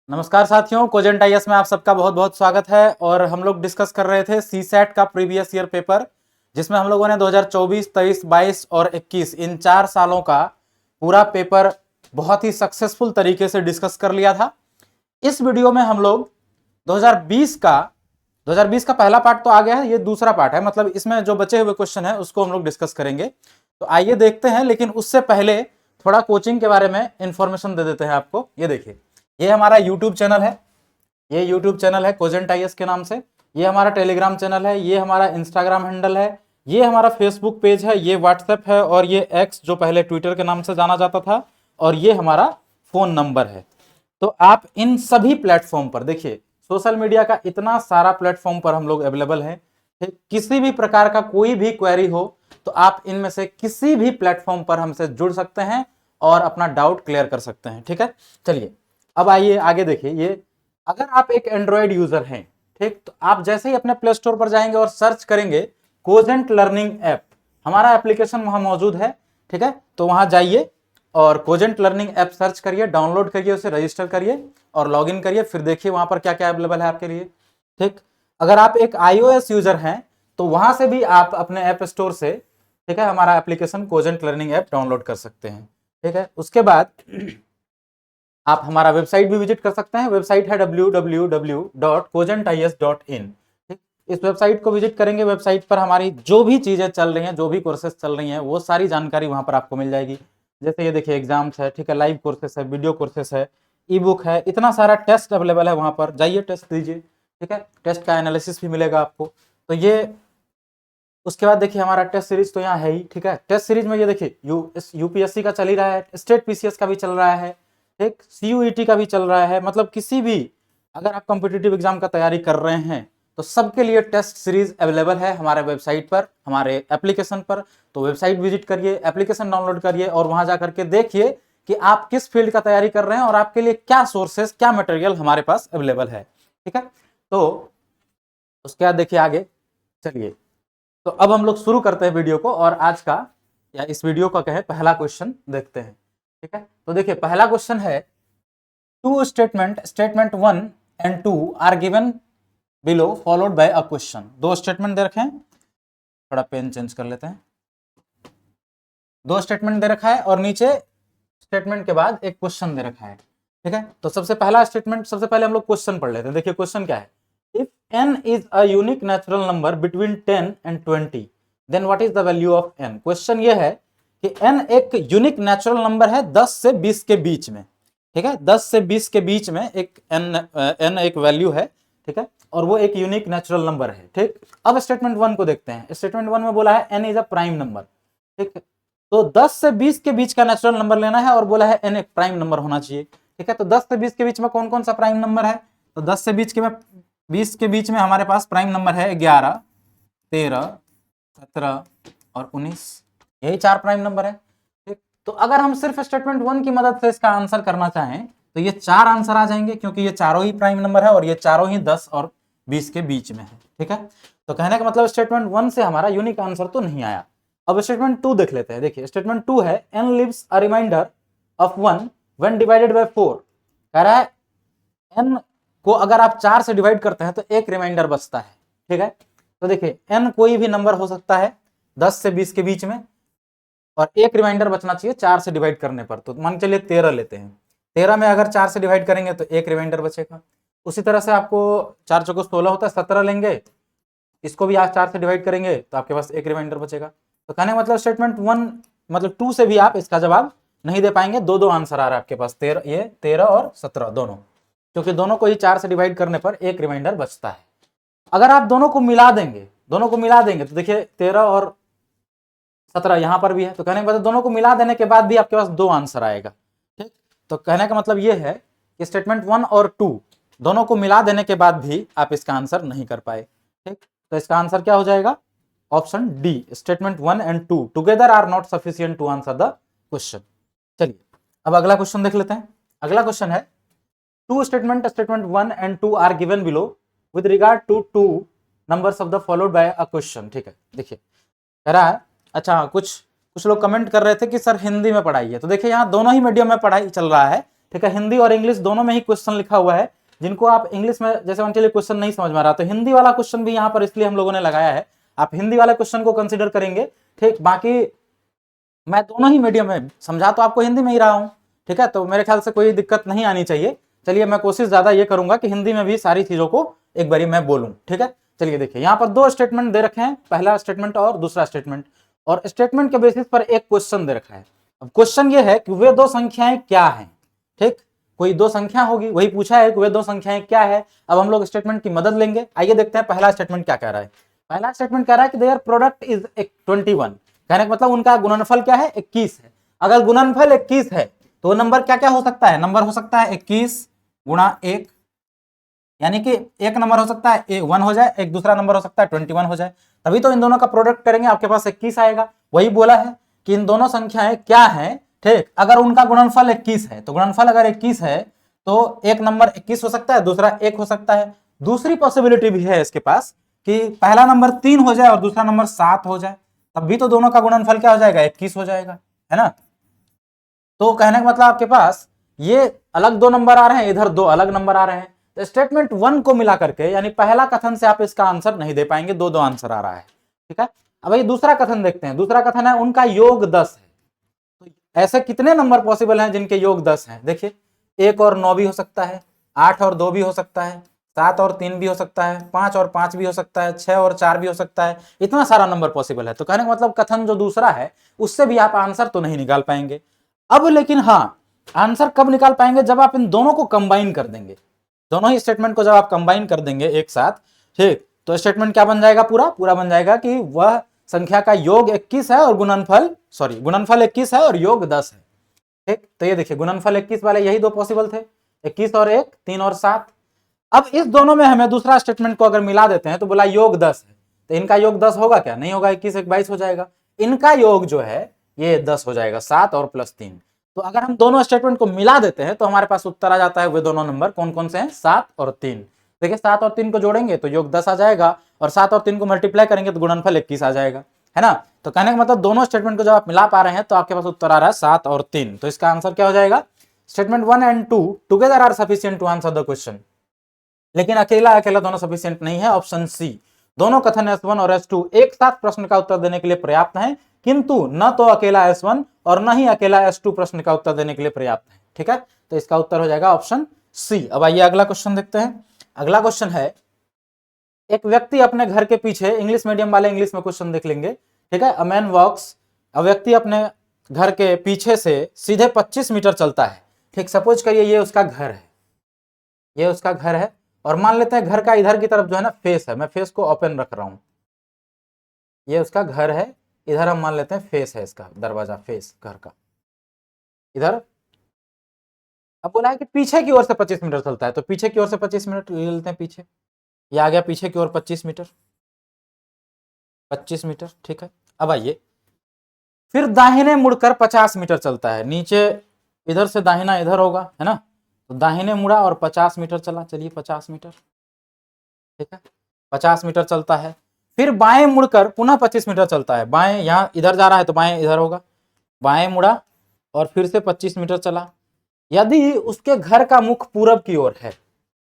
नमस्कार साथियों, cogent IAS में आप सबका बहुत बहुत स्वागत है। और हम लोग डिस्कस कर रहे थे सीसैट का प्रीवियस ईयर पेपर, जिसमें हम लोगों ने 2024, 23, 22 और 21 इन 4 सालों का पूरा पेपर बहुत ही सक्सेसफुल तरीके से डिस्कस कर लिया था। इस वीडियो में हम लोग 2020 का पहला पार्ट तो आ गया है, ये दूसरा पार्ट है, मतलब इसमें जो बचे हुए क्वेश्चन है उसको हम लोग डिस्कस करेंगे। तो आइए देखते हैं, लेकिन उससे पहले थोड़ा कोचिंग के बारे में इंफॉर्मेशन दे देते हैं आपको। ये देखिए, ये हमारा यूट्यूब चैनल है, ये यूट्यूब चैनल है कोजेंट आईएएस के नाम से। ये हमारा टेलीग्राम चैनल है, ये हमारा इंस्टाग्राम हैंडल है, ये हमारा फेसबुक पेज है, ये व्हाट्सएप है, और ये एक्स जो पहले ट्विटर के नाम से जाना जाता था, और ये हमारा फोन नंबर है। तो आप इन सभी प्लेटफॉर्म पर देखिए, सोशल मीडिया का इतना सारा प्लेटफॉर्म पर हम लोग अवेलेबल हैं। किसी भी प्रकार का कोई भी क्वेरी हो तो आप इनमें से किसी भी प्लेटफॉर्म पर हमसे जुड़ सकते हैं और अपना डाउट क्लियर कर सकते हैं। ठीक है, चलिए अब आइए आगे देखिए। ये अगर आप एक एंड्रॉयड यूजर हैं, ठीक, तो आप जैसे ही अपने प्ले स्टोर पर जाएंगे और सर्च करेंगे कोजेंट लर्निंग ऐप, हमारा एप्लीकेशन वहां मौजूद है। ठीक है, तो वहां जाइए और कोजेंट लर्निंग ऐप सर्च करिए, डाउनलोड करिए, उसे रजिस्टर करिए और लॉगिन करिए। फिर देखिए वहां पर क्या क्या अवेलेबल है आपके लिए। ठीक, अगर आप एक iOS यूजर हैं तो वहां से भी आप अपने ऐप स्टोर से, ठीक है, हमारा application cogent learning app download कर सकते हैं। ठीक है, उसके बाद आप हमारा वेबसाइट भी विजिट कर सकते हैं। वेबसाइट है www.cogentis.in। ठीक, इस वेबसाइट को विजिट करेंगे, वेबसाइट पर हमारी जो भी चीजें चल रही हैं, जो भी कोर्सेज चल रही हैं, वो सारी जानकारी वहां पर आपको मिल जाएगी। जैसे ये देखिए, एग्जाम्स है, ठीक है, लाइव कोर्सेस है, वीडियो कोर्सेस है, ई बुक है, इतना सारा टेस्ट अवेलेबल है वहां पर। जाइए टेस्ट दीजिए, ठीक है, टेस्ट का एनालिसिस भी मिलेगा आपको। तो ये उसके बाद देखिए हमारा टेस्ट सीरीज तो यहाँ है ही। ठीक है, टेस्ट सीरीज में ये देखिए यूपीएससी का चल ही रहा है, स्टेट पीसीएस का भी चल रहा है, ठीक, सीयूईटी का भी चल रहा है। मतलब किसी भी, अगर आप कॉम्पिटिटिव एग्जाम का तैयारी कर रहे हैं तो सबके लिए टेस्ट सीरीज अवेलेबल है हमारे वेबसाइट पर, हमारे एप्लीकेशन पर। तो वेबसाइट विजिट करिए, एप्लीकेशन डाउनलोड करिए और वहां जाकर के देखिए कि आप किस फील्ड का तैयारी कर रहे हैं और आपके लिए क्या सोर्सेस, क्या मटेरियल हमारे पास अवेलेबल है। ठीक है, तो उसके बाद देखिए आगे चलिए। तो अब हम लोग शुरू करते हैं वीडियो को, और आज का या इस वीडियो का कहे पहला क्वेश्चन देखते हैं। ठीक है, तो देखिए पहला क्वेश्चन है, two statement 1 and 2 are given below followed by a question. दो स्टेटमेंट दे रखे हैं, थोड़ा पेन चेंज कर लेते हैं। दो स्टेटमेंट दे रखा है और नीचे स्टेटमेंट के बाद एक क्वेश्चन दे रखा है। ठीक है, तो सबसे पहला स्टेटमेंट, सबसे पहले हम लोग क्वेश्चन पढ़ लेते हैं। देखिए क्वेश्चन क्या है, if n is a unique natural number between 10 and 20 then what is the value of n। Question ये है कि n एक यूनिक नेचुरल नंबर है 10 से 20 के बीच में। ठीक है, 10 से 20 के बीच में एक n एक वैल्यू है। ठीक है, और वो एक यूनिक नेचुरल नंबर है। ठीक, अब स्टेटमेंट 1 को देखते हैं। स्टेटमेंट 1 में बोला है n is a prime number. ठीक, तो 10 से 20 के बीच का नेचुरल नंबर लेना है और बोला है n एक प्राइम नंबर होना चाहिए। ठीक है, तो 10 से 20 के बीच में कौन कौन सा प्राइम नंबर है, तो 10 से 20 के बीच में हमारे पास प्राइम नंबर है 11, 13, 17 और 19। यही 4 प्राइम नंबर है। ठीक, तो अगर हम सिर्फ स्टेटमेंट 1 की मदद से इसका आंसर करना चाहें तो ये 4 आंसर आ जाएंगे, क्योंकि ये चारों ही प्राइम नंबर है और ये चारों ही 10 और 20 के बीच में है। ठीक है, तो कहने का मतलब स्टेटमेंट 1 से हमारा यूनिक आंसर तो नहीं आया। अब स्टेटमेंट 2 देख लेते हैं। देखिए स्टेटमेंट 2 है, n lives a reminder of 1 when divided by 4। कह रहा है n को अगर आप 4 से डिवाइड करते हैं तो एक रिमाइंडर बचता है। ठीक है, तो देखिए n कोई भी नंबर हो सकता है 10 से 20 के बीच में, और एक रिमाइंडर बचना चाहिए 4 से डिवाइड करने पर। तो मान चलिए 13 लेते हैं, 13 में अगर 4 से डिवाइड करेंगे तो एक रिमाइंडर बचेगा। उसी तरह से आपको 4 चौको 16 होता है, 17 लेंगे, इसको भी आप 4 से डिवाइड करेंगे तो आपके पास एक रिमाइंडर बचेगा। तो कहने का मतलब स्टेटमेंट 1 मतलब 2 से भी आप इसका जवाब नहीं दे पाएंगे। दो दो आंसर आ रहा है आपके पास, 13 और 17 दोनों, क्योंकि दोनों को ही 4 से डिवाइड करने पर एक रिमाइंडर बचता है। अगर आप दोनों को मिला देंगे, तो देखिए 13 और 17 यहां पर भी है, तो कहने का मतलब दोनों को मिला देने के बाद भी आपके पास 2 आंसर आएगा। ठीक, तो कहने का मतलब यह है कि स्टेटमेंट 1 और 2 दोनों को मिला देने के बाद भी आप इसका आंसर नहीं कर पाए। ठीक, तो इसका आंसर क्या हो जाएगा, option D, statement 1 and 2 together are not sufficient to answer the question. चलिए अब अगला क्वेश्चन देख लेते हैं। अगला क्वेश्चन है, two statement 1 and 2 are given below with regard to two numbers of the followed by a question. ठीक है, देखिए कह रहा है, अच्छा कुछ लोग कमेंट कर रहे थे कि सर हिंदी में पढ़ाई है, तो देखिए यहाँ दोनों ही मीडियम में पढ़ाई चल रहा है, ठीक है। हिंदी और इंग्लिश दोनों में ही क्वेश्चन लिखा हुआ है। जिनको आप इंग्लिश में जैसे मान चलिए क्वेश्चन नहीं समझ में आ रहा तो हिंदी वाला क्वेश्चन भी यहाँ पर इसलिए हम लोगों ने लगाया है, आप हिंदी वाले क्वेश्चन को कंसिडर करेंगे। ठीक, बाकी मैं दोनों ही मीडियम में समझा तो आपको हिंदी में ही रहा हूँ, ठीक है, तो मेरे ख्याल से कोई दिक्कत नहीं आनी चाहिए। चलिए मैं कोशिश ज्यादा ये करूंगा कि हिंदी में भी सारी चीजों को एक बारी मैं बोलूं, ठीक है। चलिए देखिए यहाँ पर दो स्टेटमेंट दे रखे हैं, पहला स्टेटमेंट और दूसरा स्टेटमेंट, और स्टेटमेंट के बेसिस पर एक क्वेश्चन दे रखा है। अब क्वेश्चन ये है कि वे दो संख्याएं क्या हैं, ठीक, कोई दो संख्या होगी, वही पूछा है कि वे दो संख्याएं क्या है। अब हम लोग स्टेटमेंट की मदद लेंगे। आइए देखते हैं पहला स्टेटमेंट क्या कह रहा है। पहला स्टेटमेंट कह रहा है कि देयर प्रोडक्ट इज 21, कहने का मतलब उनका गुणनफल क्या है, 21 है। अगर गुणनफल 21 है तो नंबर क्या क्या हो सकता है, नंबर हो सकता है 21 गुणा 1, यानी कि एक नंबर हो सकता है 1 हो जाए, एक दूसरा नंबर हो सकता है 21 हो जाए, तभी तो इन दोनों का प्रोडक्ट करेंगे आपके पास 21 आएगा। वही बोला है कि इन दोनों संख्याएं क्या है, ठीक, अगर उनका गुणनफल 21 है तो गुणनफल अगर 21 है तो एक नंबर 21 हो सकता है, दूसरा 1 हो सकता है। दूसरी पॉसिबिलिटी भी है इसके पास कि पहला नंबर 3 हो जाए और दूसरा नंबर 7 हो जाए, तब भी तो दोनों का गुणनफल क्या हो जाएगा, 21 हो जाएगा, है ना। तो कहने का मतलब आपके पास ये अलग दो नंबर आ रहे हैं, इधर दो अलग नंबर आ रहे हैं, तो स्टेटमेंट 1 को मिला करके यानी पहला कथन से आप इसका आंसर नहीं दे पाएंगे, दो दो आंसर आ रहा है, ठीक है। अब ये दूसरा कथन देखते हैं। दूसरा कथन है उनका योग 10 है। तो ऐसे कितने नंबर पॉसिबल हैं जिनके योग 10 हैं, देखिए 1 और 9 भी हो सकता है, 8 और 2 भी हो सकता है, 7 और 3 भी हो सकता है, 5 और 5 भी हो सकता है, 6 और 4 भी हो सकता है, इतना सारा नंबर पॉसिबल है। तो कहने का मतलब कथन जो दूसरा है उससे भी आप आंसर तो नहीं निकाल पाएंगे। अब लेकिन हाँ, आंसर कब निकाल पाएंगे, जब आप इन दोनों को कंबाइन कर देंगे, दोनों ही स्टेटमेंट को जब आप कंबाइन कर देंगे एक साथ, ठीक, तो स्टेटमेंट क्या बन जाएगा, पूरा पूरा बन जाएगा कि वह संख्या का योग 21 है और गुणनफल 21 है और योग 10 है, ठीक। तो ये देखिए गुणनफल 21 वाले यही दो पॉसिबल थे, 21 और 1, 3 और 7। अब इस दोनों में हमें दूसरा स्टेटमेंट को अगर मिला देते हैं तो बोला योग 10 है, तो इनका योग 10 होगा क्या, नहीं होगा, 21 1 22 हो जाएगा। इनका योग जो है ये 10 हो जाएगा, 7 और प्लस 3। तो अगर हम दोनों स्टेटमेंट को मिला देते हैं तो हमारे पास उत्तर आ जाता है। वे दोनों नंबर कौन कौन से हैं, 7 और 3। देखिए 7 और 3 को जोड़ेंगे तो योग 10 आ जाएगा, और 7 और 3 को मल्टीप्लाई करेंगे तो गुणनफल 21 आ जाएगा, है ना। तो कहने का मतलब दोनों स्टेटमेंट को जब आप मिला पा रहे हैं तो आपके पास उत्तर आ रहा है 7 और 3। तो इसका आंसर क्या हो जाएगा, statement 1 and 2 together are sufficient to answer the question. लेकिन अकेला अकेला दोनों सफिशिएंट नहीं है, ऑप्शन सी, दोनों कथन S1 और S2 एक साथ प्रश्न का उत्तर देने के लिए पर्याप्त हैं, किंतु न तो अकेला S1 और न ही अकेला S2 प्रश्न का उत्तर देने के लिए पर्याप्त है, ठीक है। तो इसका उत्तर हो जाएगा ऑप्शन सी। अब आइए अगला क्वेश्चन देखते हैं। अगला क्वेश्चन है, एक व्यक्ति अपने घर के पीछे, इंग्लिश मीडियम वाले इंग्लिश में क्वेश्चन देख लेंगे, ठीक है। अ मैन वॉक्स, व्यक्ति अपने घर के पीछे से सीधे 25 मीटर चलता है, ठीक। सपोज करिए ये उसका घर है, ये उसका घर है, और मान लेते हैं घर का इधर की तरफ जो है ना फेस है, मैं फेस को ओपन रख रहा हूं, ये उसका घर है, इधर हम मान लेते हैं फेस है इसका दरवाजा, फेस घर का इधर। अब बोला है कि पीछे की ओर से 25 मीटर चलता है, तो पीछे की ओर से 25 मिनट ले लेते हैं, पीछे ये आ गया, पीछे की ओर 25 मीटर, 25 मीटर, ठीक है। अब आइए फिर दाहिने मुड़कर 50 मीटर चलता है, नीचे इधर से दाहिना इधर होगा, है ना, तो दाहिने मुड़ा और 50 मीटर चला, चलिए 50 मीटर, ठीक है, 50 मीटर चलता है। फिर बाएं मुड़कर पुनः 25 मीटर चलता है, बाएं यहाँ इधर जा रहा है तो बाएं इधर होगा, बाएं मुड़ा और फिर से 25 मीटर चला। यदि उसके घर का मुख पूरब की ओर है,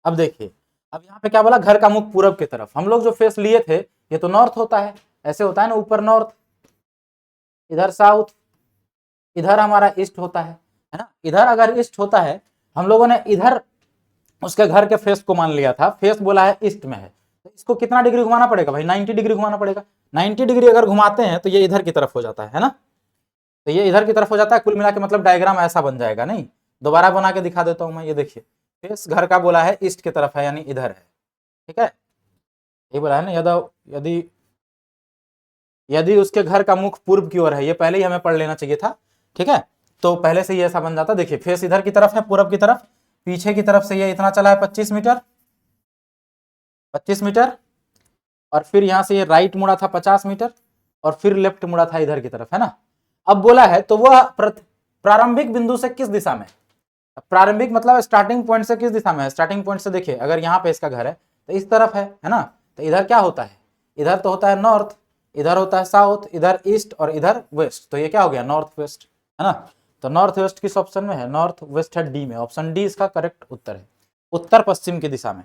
अब देखिए, अब यहाँ पे क्या बोला, घर का मुख पूरब की तरफ। हम लोग जो फेस लिए थे ये तो नॉर्थ होता है, ऐसे होता है ना, ऊपर नॉर्थ, इधर साउथ, इधर हमारा ईस्ट होता है ना। इधर अगर ईस्ट होता है, हम लोगों ने इधर उसके घर के फेस को मान लिया था, फेस बोला है ईस्ट में है, तो इसको कितना डिग्री घुमाना पड़ेगा भाई, 90 डिग्री घुमाना पड़ेगा। 90 डिग्री अगर घुमाते हैं तो ये इधर की तरफ हो जाता है ना, तो ये इधर की तरफ हो जाता है। कुल मिला के मतलब डायग्राम ऐसा बन जाएगा, नहीं दोबारा बना के दिखा देता हूं मैं, ये देखिए फेस घर का बोला है ईस्ट की तरफ है, यानी इधर है, ठीक है, ये बोला है ना। यदि यदि उसके घर का मुख पूर्व की ओर है, ये पहले ही हमें पढ़ लेना चाहिए था, ठीक है, तो पहले से ही ऐसा बन जाता। देखिए फेस इधर की तरफ है, पूरब की तरफ, पीछे की तरफ से ये इतना चला है 25 मीटर, 25 मीटर, और फिर यहां से ये राइट मुड़ा था 50 मीटर, और फिर लेफ्ट मुड़ा था इधर की तरफ, है ना। अब बोला है तो वह प्रारंभिक बिंदु से किस दिशा में, प्रारंभिक मतलब स्टार्टिंग पॉइंट से किस दिशा में है, स्टार्टिंग पॉइंट से देखिए अगर यहाँ पे इसका घर है तो इस तरफ है ना, तो इधर क्या होता है, इधर तो होता है नॉर्थ, इधर होता है साउथ, इधर ईस्ट और इधर वेस्ट, तो ये क्या हो गया नॉर्थ वेस्ट, है ना। तो नॉर्थ वेस्ट किस ऑप्शन में है, नॉर्थ वेस्ट है डी में, ऑप्शन डी इसका करेक्ट उत्तर है, उत्तर पश्चिम की दिशा में।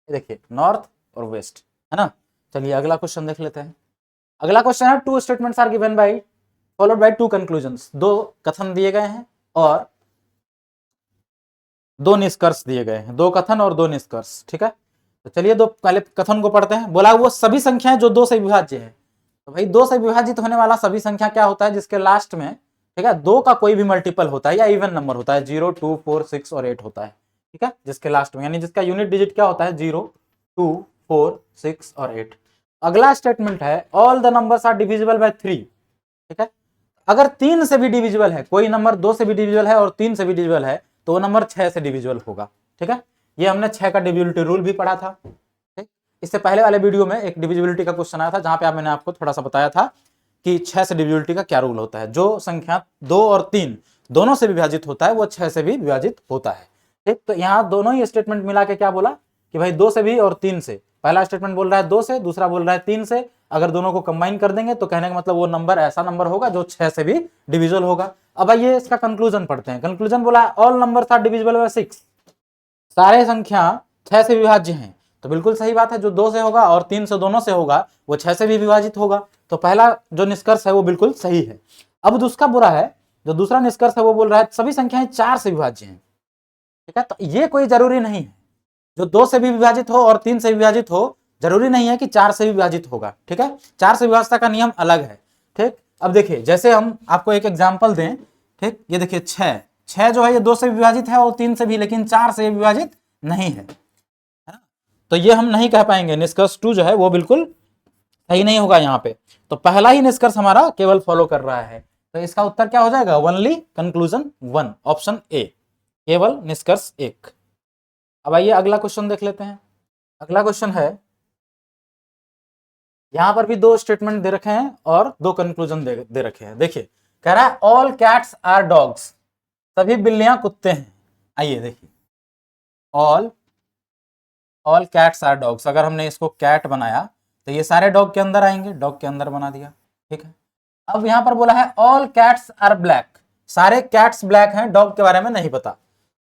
देखिए नॉर्थ और वेस्ट है ना। चलिए अगला क्वेश्चन देख लेते हैं। अगला क्वेश्चन है two statements are given by followed by two conclusions, दो कथन दिए गए हैं और दो निष्कर्ष दिए गए हैं, दो कथन और दो निष्कर्ष, ठीक है। तो चलिए दो पहले कथन को पढ़ते हैं। बोला वो सभी संख्याएं जो दो से विभाज्य है, तो भाई दो से विभाजित होने वाला सभी संख्या क्या होता है, जिसके लास्ट में, ठीक है, दो का कोई भी मल्टीपल होता है या इवन नंबर होता है, 0, 2, 4, 6 और 8 होता है, ठीक है, जिसके लास्ट में, यानी जिसका यूनिट डिजिट क्या होता है, 0, 2, 4, 6 और 8। अगला स्टेटमेंट है all the numbers are divisible by 3, ठीक है। अगर 3 से भी डिविजिबल है, कोई नंबर 2 से भी डिविजिबल है और 3 से भी डिविजिबल है, तो वो नंबर 6 से डिविजिबल होगा, ठीक है। ये हमने 6 का डिविजिबिलिटी रूल भी पढ़ा था, ठीक। इससे पहले वाले वीडियो में एक डिविजिबिलिटी का क्वेश्चन आया था, जहां पे मैंने आपको थोड़ा सा बताया था कि 6 से डिविजिबिलिटी का क्या रूल होता है। जो संख्या 2 और 3 दोनों से विभाजित होता है वो 6 से भी विभाजित होता है, ठीक। तो यहाँ दोनों ही स्टेटमेंट मिला के क्या बोला कि भाई 2 से भी और 3 से, पहला स्टेटमेंट बोल रहा है 2 से, दूसरा बोल रहा है 3 से, अगर दोनों को कंबाइन कर देंगे तो कहने का मतलब वो नंबर ऐसा नंबर होगा जो 6 से भी डिविजिबल होगा। अब आइए इसका कंक्लूजन पढ़ते हैं। कंक्लूजन बोला है all numbers are divisible by 6, सारे संख्या 6 से विभाज्य हैं, तो बिल्कुल सही बात है, जो 2 से होगा और 3 से दोनों से होगा वो 6 से भी विभाजित होगा, तो पहला जो निष्कर्ष है वो बिल्कुल सही है। अब उसका बुरा है, जो दूसरा निष्कर्ष है वो बोल रहा है सभी संख्याएं 4 से विभाज्य हैं, ठीक है। तो ये कोई जरूरी नहीं है, जो 2 से भी विभाजित हो और 3 से विभाजित हो, जरूरी नहीं है कि 4 से भी विभाजित होगा, ठीक है। 4 से विभाजता का नियम अलग है, ठीक। अब देखिए जैसे हम आपको एक एग्जांपल दें, ठीक, ये देखिए 6 जो है ये 2 से विभाजित है और 3 से भी, लेकिन 4 से विभाजित नहीं है ना। तो ये हम नहीं कह पाएंगे, निष्कर्ष 2 जो है वो बिल्कुल सही नहीं होगा यहाँ पे। तो पहला ही निष्कर्ष हमारा केवल फॉलो कर रहा है, तो इसका उत्तर क्या हो जाएगा, ओनली कंक्लूजन 1, ऑप्शन ए, केवल निष्कर्ष 1। अब आइए अगला क्वेश्चन देख लेते हैं। अगला क्वेश्चन है, यहां पर भी दो स्टेटमेंट दे रखे हैं और दो कंक्लूजन दे रखे हैं। देखिए कह रहा है ऑल कैट्स आर डॉग्स, सभी बिल्लियां कुत्ते हैं। आइए देखिए ऑल कैट्स आर डॉग्स, अगर हमने इसको कैट बनाया तो ये सारे डॉग के अंदर आएंगे, डॉग के अंदर बना दिया, ठीक है। अब यहां पर बोला है ऑल कैट्स आर ब्लैक, सारे कैट्स ब्लैक हैं, डॉग के बारे में नहीं पता,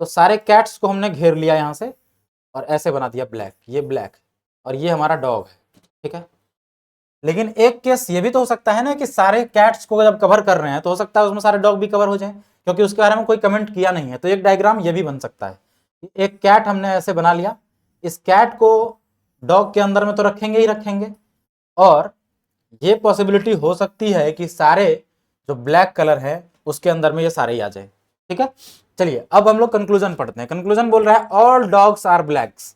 तो सारे कैट्स को हमने घेर लिया यहां से और ऐसे बना दिया ब्लैक, ये ब्लैक और ये हमारा डॉग है, ठीक है। लेकिन एक केस ये भी तो हो सकता है ना कि सारे कैट्स को जब कवर कर रहे हैं तो हो सकता है उसमें सारे डॉग भी कवर हो जाएं, क्योंकि उसके बारे में कोई कमेंट किया नहीं है। तो एक डायग्राम ये भी बन सकता है, एक कैट हमने ऐसे बना लिया, इस कैट को डॉग के अंदर में तो रखेंगे ही रखेंगे, और ये पॉसिबिलिटी हो सकती है कि सारे जो ब्लैक कलर है उसके अंदर में ये सारे ही आ जाए, ठीक है। चलिए अब हम लोग कंक्लूजन पढ़ते हैं। कंक्लूजन बोल रहा है all dogs are blacks,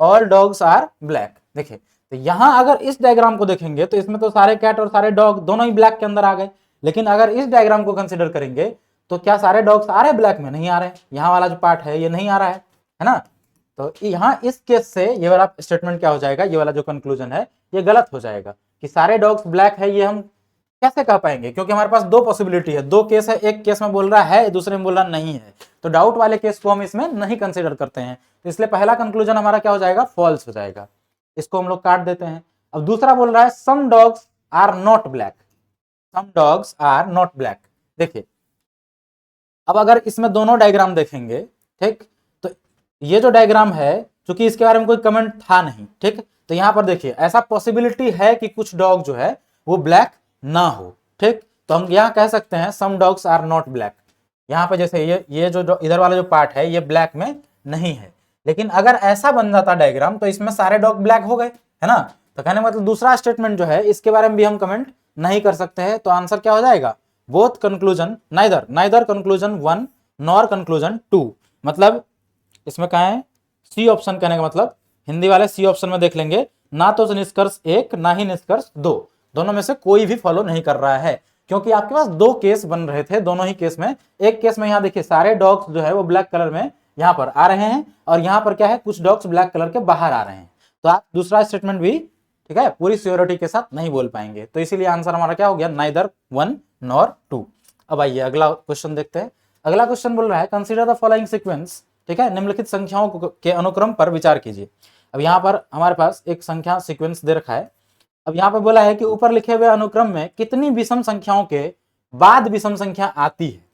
all dogs are black. देखिए तो यहां अगर इस डायग्राम को देखेंगे तो इसमें तो सारे कैट और सारे डॉग दोनों ही ब्लैक के अंदर आ गए, लेकिन अगर इस डायग्राम को कंसिडर करेंगे तो क्या सारे डॉग्स आ रहे ब्लैक में, नहीं आ रहे, यहाँ वाला जो पार्ट है ये नहीं आ रहा है ना। तो यहाँ इस केस से ये वाला स्टेटमेंट क्या हो जाएगा, ये वाला जो कंक्लूजन है ये गलत हो जाएगा कि सारे डॉग्स ब्लैक है। ये हम कैसे कह पाएंगे, क्योंकि हमारे पास दो पॉसिबिलिटी है, दो केस है, एक केस में बोल रहा है दूसरे में बोल रहा नहीं है, तो डाउट वाले केस को हम इसमें नहीं कंसिडर करते हैं, तो इसलिए पहला कंक्लूजन हमारा क्या हो जाएगा, फॉल्स हो जाएगा, इसको हम लोग काट देते हैं। अब दूसरा बोल रहा है some dogs are not black, some dogs are not black. देखिए अब अगर इसमें दोनों डायग्राम देखेंगे, ठीक, तो ये जो डायग्राम है क्योंकि इसके बारे में कोई कमेंट था नहीं, ठीक, तो यहां पर देखिए ऐसा पॉसिबिलिटी है कि कुछ डॉग जो है वो ब्लैक ना हो, ठीक, तो हम यहां कह सकते हैं some dogs are not black. यहां पे जैसे ये जो इधर वाला जो पार्ट है ये ब्लैक में नहीं है, लेकिन अगर ऐसा बन जाता डायग्राम तो इसमें सारे डॉग ब्लैक हो गए, है ना। तो कहने मतलब दूसरा स्टेटमेंट जो है इसके बारे में भी हम कमेंट नहीं कर सकते हैं, तो आंसर क्या हो जाएगा, both conclusion, neither conclusion 1 nor conclusion 2, मतलब इसमें क्या है, सी ऑप्शन, कहने का मतलब हिंदी वाले सी ऑप्शन में देख लेंगे, ना तो निष्कर्ष 1 ना ही निष्कर्ष 2, दोनों में से कोई भी फॉलो नहीं कर रहा है, क्योंकि आपके पास दो केस बन रहे थे, दोनों ही केस में, एक केस में यहाँ देखिए सारे डॉग्स जो है वो ब्लैक कलर में यहाँ पर आ रहे हैं, और यहाँ पर क्या है, कुछ डॉग्स ब्लैक कलर के बाहर आ रहे हैं, तो आप दूसरा स्टेटमेंट भी, ठीक है, पूरी श्योरिटी के साथ नहीं बोल पाएंगे, तो इसीलिए आंसर हमारा क्या हो गया, नाइदर 1 नॉर 2। अब आइए अगला क्वेश्चन देखते हैं। अगला क्वेश्चन बोल रहा है कंसीडर द फॉलोइंग सीक्वेंस, ठीक है, निम्नलिखित संख्याओं के अनुक्रम पर विचार कीजिए। अब यहाँ पर हमारे पास एक संख्या सीक्वेंस दे रखा है। अब यहाँ पर बोला है कि ऊपर लिखे हुए अनुक्रम में कितनी विषम संख्याओं के बाद विषम संख्या आती है,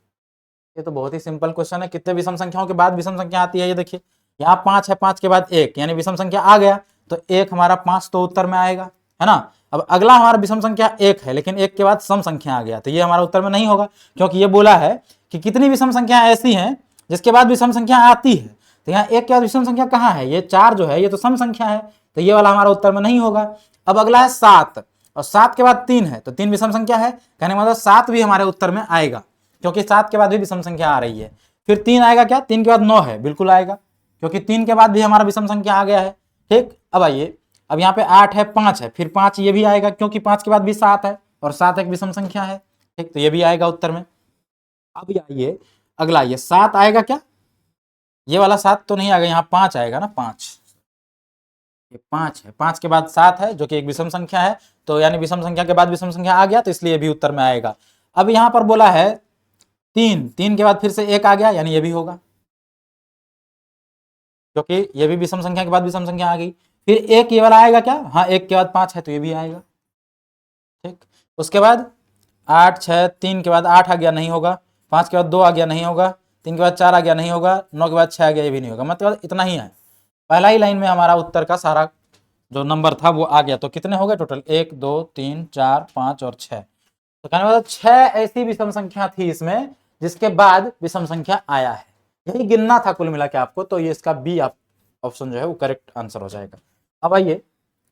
ये तो बहुत ही सिंपल क्वेश्चन है। कितने विषम संख्याओं के बाद विषम संख्या आती है, ये देखिए यहाँ 5 है, 5 के बाद 1 यानी विषम संख्या आ गया, तो 1 हमारा 5 तो उत्तर में आएगा, है ना। अब अगला हमारा विषम संख्या 1 है, लेकिन 1 के बाद सम संख्या आ गया, तो ये हमारा उत्तर में नहीं होगा, क्योंकि ये बोला है कि कितनी विषम संख्या ऐसी हैं जिसके बाद विषम संख्या आती है। तो यहाँ 1 के बाद विषम संख्या कहाँ है, ये 4 जो है ये तो सम संख्या है, तो ये वाला हमारा उत्तर में नहीं होगा। अब अगला है 7, और 7 के बाद 3 है, तो 3 विषम संख्या है, कहने मतलब 7 भी हमारे उत्तर में आएगा, क्योंकि 7 के बाद भी विषम संख्या आ रही है। फिर 3 आएगा क्या, 3 के बाद 9 है, बिल्कुल आएगा, क्योंकि 3 के बाद भी हमारा विषम संख्या आ गया है। ठीक, अब आइए, अब यहाँ पे 8 है, 5 है, फिर 5 ये भी आएगा, क्योंकि 5 के बाद भी 7 है, और 7 एक विषम संख्या है। ठीक, तो ये भी आएगा उत्तर में। अब आइए अगला, ये 7 आएगा क्या, ये वाला 7 तो नहीं आएगा, यहाँ 5 आएगा ना, 5, ये 5 है, 5 के बाद 7 है जो कि एक विषम संख्या है, तो यानी विषम संख्या के बाद विषम संख्या आ गया, तो इसलिए भी उत्तर में आएगा। अब यहाँ पर बोला है 3, 3 के बाद फिर से 1 आ गया, यानी ये भी होगा, क्योंकि ये भी विषम संख्या के बाद विषम संख्या आ गई। फिर 1 ये वाला आएगा क्या, हाँ 1 के बाद 5 है, तो ये भी आएगा। ठीक, उसके बाद 8, 6, 3 के बाद 8 आ गया, नहीं होगा, 5 के बाद 2 आ गया, नहीं होगा, 3 के बाद 4 आ गया, नहीं होगा, 9 के बाद 6 आ गया, ये भी नहीं होगा, मतलब इतना ही है। पहला ही लाइन में हमारा उत्तर का सारा जो नंबर था वो आ गया। तो कितने हो गए टोटल, 1, 2, 3, 4, 5 और 6, तो कहने मतलब 6 ऐसी विषम संख्या थी इसमें जिसके बाद विषम संख्या आया है, यही गिनना था कुल मिला के आपको। तो ये इसका बी ऑप्शन जो है वो करेक्ट आंसर हो जाएगा। अब आइए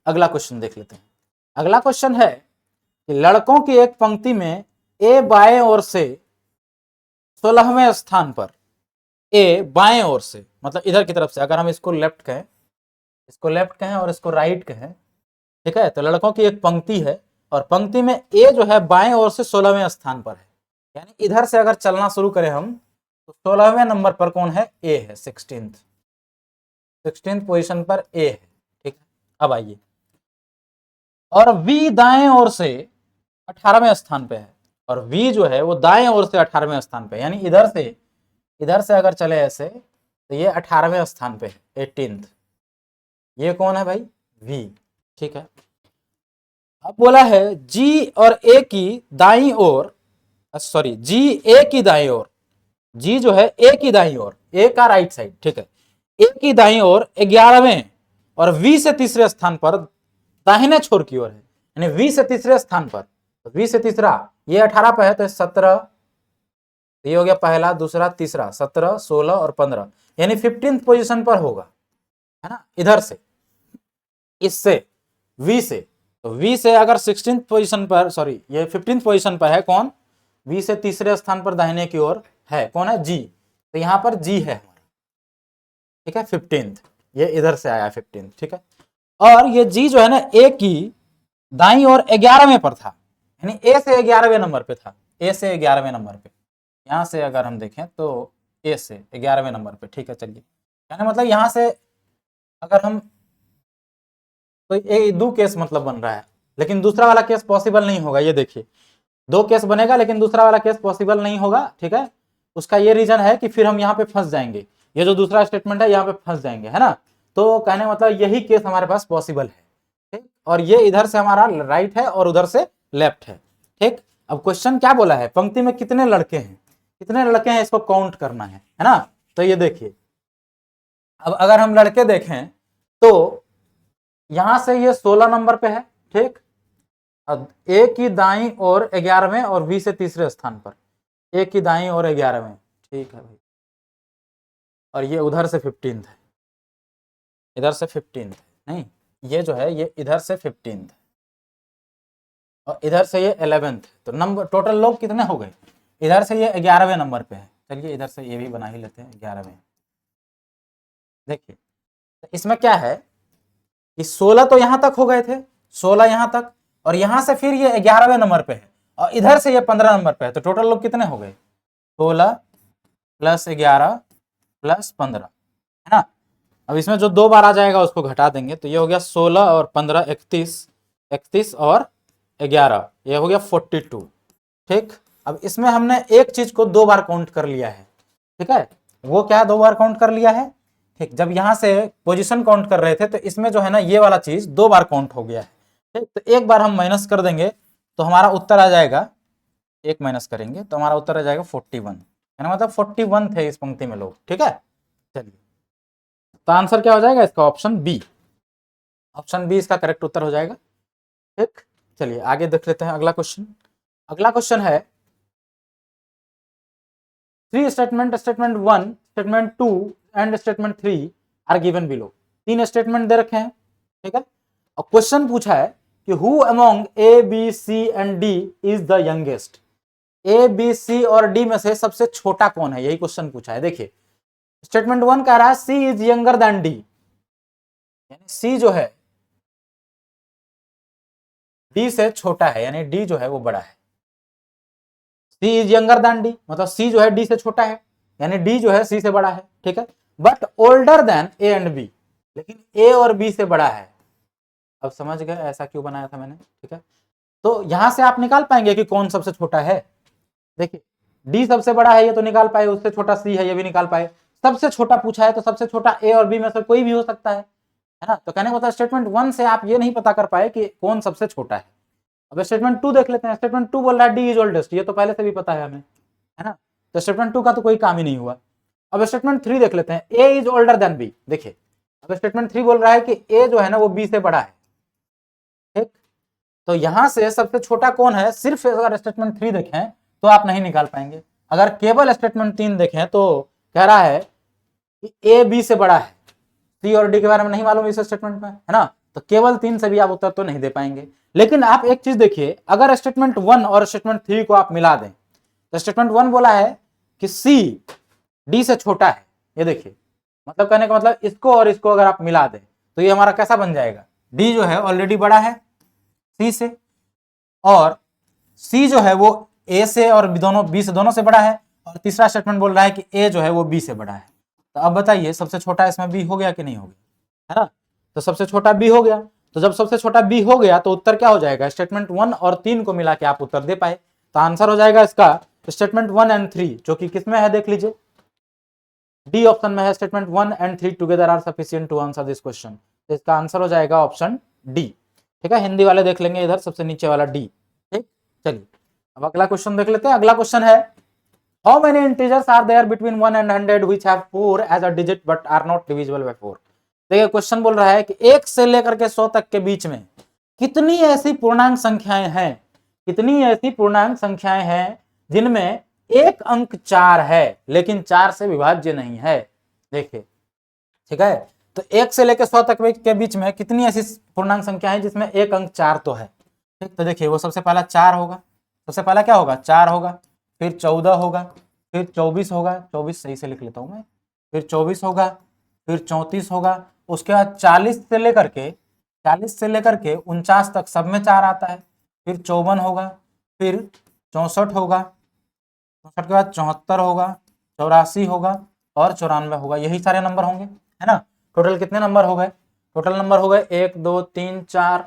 अगला क्वेश्चन देख लेते हैं। अगला क्वेश्चन है कि लड़कों की एक पंक्ति में ए बाएं ओर से 16वें स्थान पर, ए बाएं ओर से मतलब इधर की तरफ से, अगर हम इसको लेफ्ट कहें, इसको लेफ्ट कहें और इसको राइट कहें, ठीक है, तो लड़कों की एक पंक्ति है और पंक्ति में ए जो है बाएं ओर से 16वें स्थान पर है, यानी इधर से अगर चलना शुरू करें हम तो 16वें नंबर पर कौन है, ए है, 16th पोजीशन पर ए है। ठीक है, अब आइए, और वी दाएं ओर से 18वें स्थान पे है, और वी जो है वो दाएं ओर से 18वें स्थान पे, यानी इधर से अगर चले ऐसे तो ये 18वें स्थान पे है, 18th। ये कौन है भाई, वी। ठीक है, अब बोला है जी और ए की दाईं ओर, सॉरी जी ए की दाईं ओर, जी जो है ए की दाईं ओर, ए का राइट साइड, ठीक है, ए की दाईं ओर 11वें और वी से तीसरे स्थान पर दाहिने छोर की ओर है, यानी वी से तीसरे स्थान पर, वी से तीसरा, ये 18 पे है तो 17, ये हो गया पहला, दूसरा, तीसरा, 17, 16 और 15, यानी 15th पोजीशन पर होगा, है ना, इधर से, इससे वी से, तो वी से अगर 16th पोजीशन पर, सॉरी ये 15th पोजीशन पर है कौन, वी से तीसरे स्थान पर दाहिने की ओर है कौन है, जी, तो यहां पर जी है हमारा, ठीक है, 15th, ये इधर से आया 15th। ठीक है, और ये जी जो है ना ए की दाईं ओर 11वें पर था, यानी ए से 11वें नंबर पे था, ए से 11वें नंबर पे, यहां से अगर हम देखें तो ए से 11वें नंबर पे। ठीक है, चलिए, यानी मतलब यहां से अगर हम, तो ये दो केस मतलब बन रहा है, लेकिन दूसरा वाला केस पॉसिबल नहीं होगा। ये देखिए, दो केस बनेगा लेकिन दूसरा वाला केस पॉसिबल नहीं होगा। ठीक है, उसका ये रीजन है कि फिर हम यहाँ पे फंस जाएंगे, ये जो दूसरा स्टेटमेंट है यहाँ पे फंस जाएंगे, है ना, तो कहने मतलब यही केस हमारे पास पॉसिबल है। ठीक, और ये इधर से हमारा राइट है और उधर से लेफ्ट है। ठीक, अब क्वेश्चन क्या बोला है, पंक्ति में कितने लड़के हैं, कितने लड़के हैं इसको काउंट करना है ना। तो ये देखिए, अब अगर हम लड़के देखें तो यहां से ये 16 नंबर पे है, ठीक, अब ए की दाईं ओर 11वें और वी से तीसरे स्थान पर, ए की दाईं ओर 11वें, ठीक है भाई, और ये उधर से 15th है, इधर से 15th नहीं, ये जो है ये इधर से 15th और इधर से ये 11th, तो नंबर टोटल लोग कितने हो गए, इधर से ये 11वें नंबर पे है। चलिए इधर से ये भी बना ही लेते हैं 11वें। देखिए, तो इसमें क्या है कि 16 तो यहां तक हो गए थे, 16 यहां तक, और यहां से फिर ये 11वें नंबर पे है और इधर से ये 15 नंबर पे है, तो टोटल लोग कितने हो गए, 16 + 11 + 15, है ना। अब इसमें जो 2 बार आ जाएगा उसको घटा देंगे, तो ये हो गया 16 और 15 31, 31 और 11, ये हो गया 42। ठीक, अब इसमें हमने एक चीज को 2 बार काउंट कर लिया है। ठीक है, वो क्या 2 बार काउंट कर लिया है, ठीक, जब यहां से पोजीशन काउंट कर रहे थे तो इसमें जो है ना ये वाला चीज 2 बार काउंट हो गया है। ठीक, तो एक बार हम माइनस कर देंगे तो हमारा उत्तर आ जाएगा, एक माइनस करेंगे तो हमारा उत्तर आ जाएगा 41। यानी मतलब 41 थे इस पंक्ति में लोग, ठीक है। चलिए, तो आंसर क्या हो जाएगा इसका, ऑप्शन बी। ऑप्शन बी इसका करेक्ट उत्तर हो जाएगा, ठीक। चलिए आगे देख लेते हैं अगला क्वेश्चन। अगला क्वेश्चन है, three statement, statement 1, statement 2 and statement 3 are given below. 3 statement दे रखे हैं, ठीक है। और क्वेश्चन पूछा है कि who among A B C and D is the youngest. A B C और डी में से सबसे छोटा कौन है, यही क्वेश्चन पूछा है। देखिए स्टेटमेंट 1 कह रहा है सी इज यंगर देन डी, यानी सी जो है डी से छोटा है, यानी डी जो है वो बड़ा है। सी इज यंगर देन डी मतलब सी जो है डी से छोटा है, यानी डी जो है सी से बड़ा है, ठीक है। But older than A and B, लेकिन ए और बी से बड़ा है। अब समझ गए ऐसा क्यों बनाया था मैंने, ठीक है। तो यहां से आप निकाल पाएंगे कि कौन सबसे छोटा है। देखिए डी सबसे बड़ा है, ये तो निकाल पाए, उससे छोटा सी है, ये भी निकाल पाए। सबसे छोटा पूछा है तो सबसे छोटा ए और बी में से कोई भी हो सकता है ना। तो कहने का मतलब स्टेटमेंट 1 से आप ये नहीं पता कर पाए कि कौन सबसे छोटा है। अब स्टेटमेंट 2 देख लेते हैं। स्टेटमेंट 2 बोल रहा है डी इज ओल्डेस्ट, ये तो पहले से भी पता है हमें, है ना। तो स्टेटमेंट 2 का तो कोई काम ही नहीं हुआ। अब स्टेटमेंट 3 देख लेते हैं, ए इज ओल्डर देन बी। देखिए अब स्टेटमेंट 3 बोल रहा है कि ए जो है ना वो बी से बड़ा है, ठीक। तो यहां से सबसे छोटा कौन है, सिर्फ अगर स्टेटमेंट 3 देखें तो आप नहीं निकाल पाएंगे। अगर केवल स्टेटमेंट 3 देखें तो कह रहा है कि ए बी से बड़ा है। सी और डी के बारे में नहीं मालूम इस स्टेटमेंट में, है ना। तो केवल 3 से भी आप उत्तर तो नहीं दे पाएंगे। लेकिन आप एक चीज देखिए, अगर स्टेटमेंट 1 और स्टेटमेंट 3 को आप मिला दें तो स्टेटमेंट 1 बोला है कि सी डी से छोटा है, ये देखिए, मतलब कहने का मतलब इसको और इसको अगर आप मिला दें तो ये हमारा कैसा बन जाएगा, डी जो है ऑलरेडी बड़ा है सी से, और सी जो है वो ए से और दोनों बी से, दोनों से बड़ा है। और तीसरा स्टेटमेंट बोल रहा है कि ए जो है वो बी से बड़ा है। तो अब बताइए सबसे छोटा इसमें बी हो गया कि नहीं हो गया, है ना। तो सबसे छोटा बी हो गया। तो जब सबसे छोटा बी हो गया तो उत्तर क्या हो जाएगा, स्टेटमेंट 1 और 3 को मिला के आप उत्तर दे पाए। तो आंसर हो जाएगा इसका स्टेटमेंट 1 एंड 3, जो कि किसमें है देख लीजिए, डी ऑप्शन में है। Statement 1 and 3 together are sufficient to answer this question. तो इसका आंसर हो जाएगा ऑप्शन डी, ठीक है। हिंदी वाले देख लेंगे इधर सबसे नीचे वाला डी, ठीक। चलिए अब अगला क्वेश्चन देख लेते हैं। अगला क्वेश्चन है, how many integers are there between 1 and 100 which have 4 as a digit but are not divisible by 4। देखिए क्वेश्चन बोल रहा है कि 1 से लेकर के 100 तक के बीच में कितनी ऐसी पूर्णांक संख्याएं हैं, कितनी ऐसी पूर्णांक संख्याएं हैं जिनमें एक अंक 4 है लेकिन 4 से विभाज्य नहीं है। देखिए ठीक है, तो 1 से लेकर 100 तक के बीच में कितनी ऐसी पूर्णांक संख्या है जिसमें एक अंक 4 तो है, ठीक। तो देखिए वो सबसे पहला 4 होगा, सबसे पहला क्या होगा 4 होगा, फिर 14 होगा, फिर 24 होगा, 24 सही से लिख लेता हूं मैं, फिर 24 होगा, फिर 34 होगा, उसके बाद 40 से लेकर के 49 तक सब में 4 आता है, फिर 54 होगा, फिर 64 होगा, 64 के बाद 74 होगा, 84 होगा और 94 होगा। यही सारे नंबर होंगे, है ना। टोटल कितने नंबर हो गए, टोटल नंबर हो गए 1 2 3 4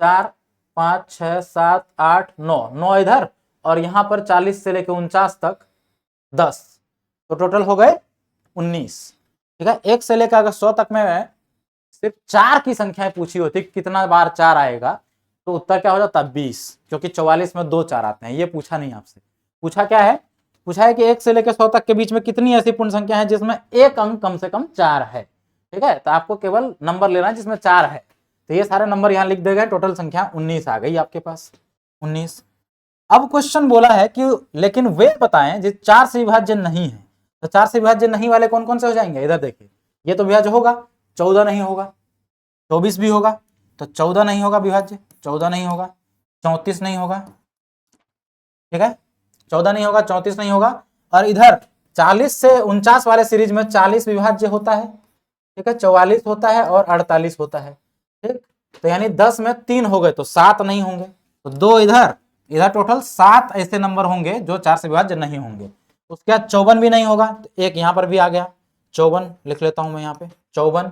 4 5 6 7 8 9, 9 इधर और यहाँ पर 40 से लेकर 49 तक 10, तो टोटल हो गए 19, ठीक है। 1 से लेकर अगर 100 तक में सिर्फ 4 की संख्याएं पूछी होती कितना बार 4 आएगा तो उत्तर क्या हो जाता 20, क्योंकि 44 में 2 4 आते हैं। ये पूछा नहीं आपसे, पूछा क्या है, पूछा है कि 1 से लेकर 100 तक के बीच में कितनी ऐसी पूर्ण संख्या है जिसमें एक अंक कम से कम 4 है, ठीक है। तो आपको केवल नंबर लेना है जिसमें 4 है। तो ये सारे नंबर यहाँ लिख दे गए, टोटल संख्या 19 आ गई आपके पास, 19। अब क्वेश्चन बोला है कि लेकिन वे बताएं जो 4 से विभाज्य नहीं है। तो 4 से विभाज्य नहीं वाले कौन कौन से हो जाएंगे, इधर देखिए, ये तो विभाज्य होगा, 14 नहीं होगा, 24 भी होगा, तो 14 नहीं होगा विभाज्य, 14 नहीं होगा, 34 नहीं होगा, ठीक है, 14 नहीं होगा, 34 नहीं होगा। और इधर 40 से 49 वाले सीरीज में 40 विभाज्य होता है, ठीक है, 44 होता है और 48 होता है, ठीक। तो यानी 10 में 3 हो गए तो 7 नहीं होंगे, तो 2 इधर, इधर टोटल 7 ऐसे नंबर होंगे जो 4 से विभाज्य नहीं होंगे। उसके बाद 54 भी नहीं होगा, तो एक यहाँ पर भी आ गया, 54 लिख लेता हूं मैं यहाँ पे 54।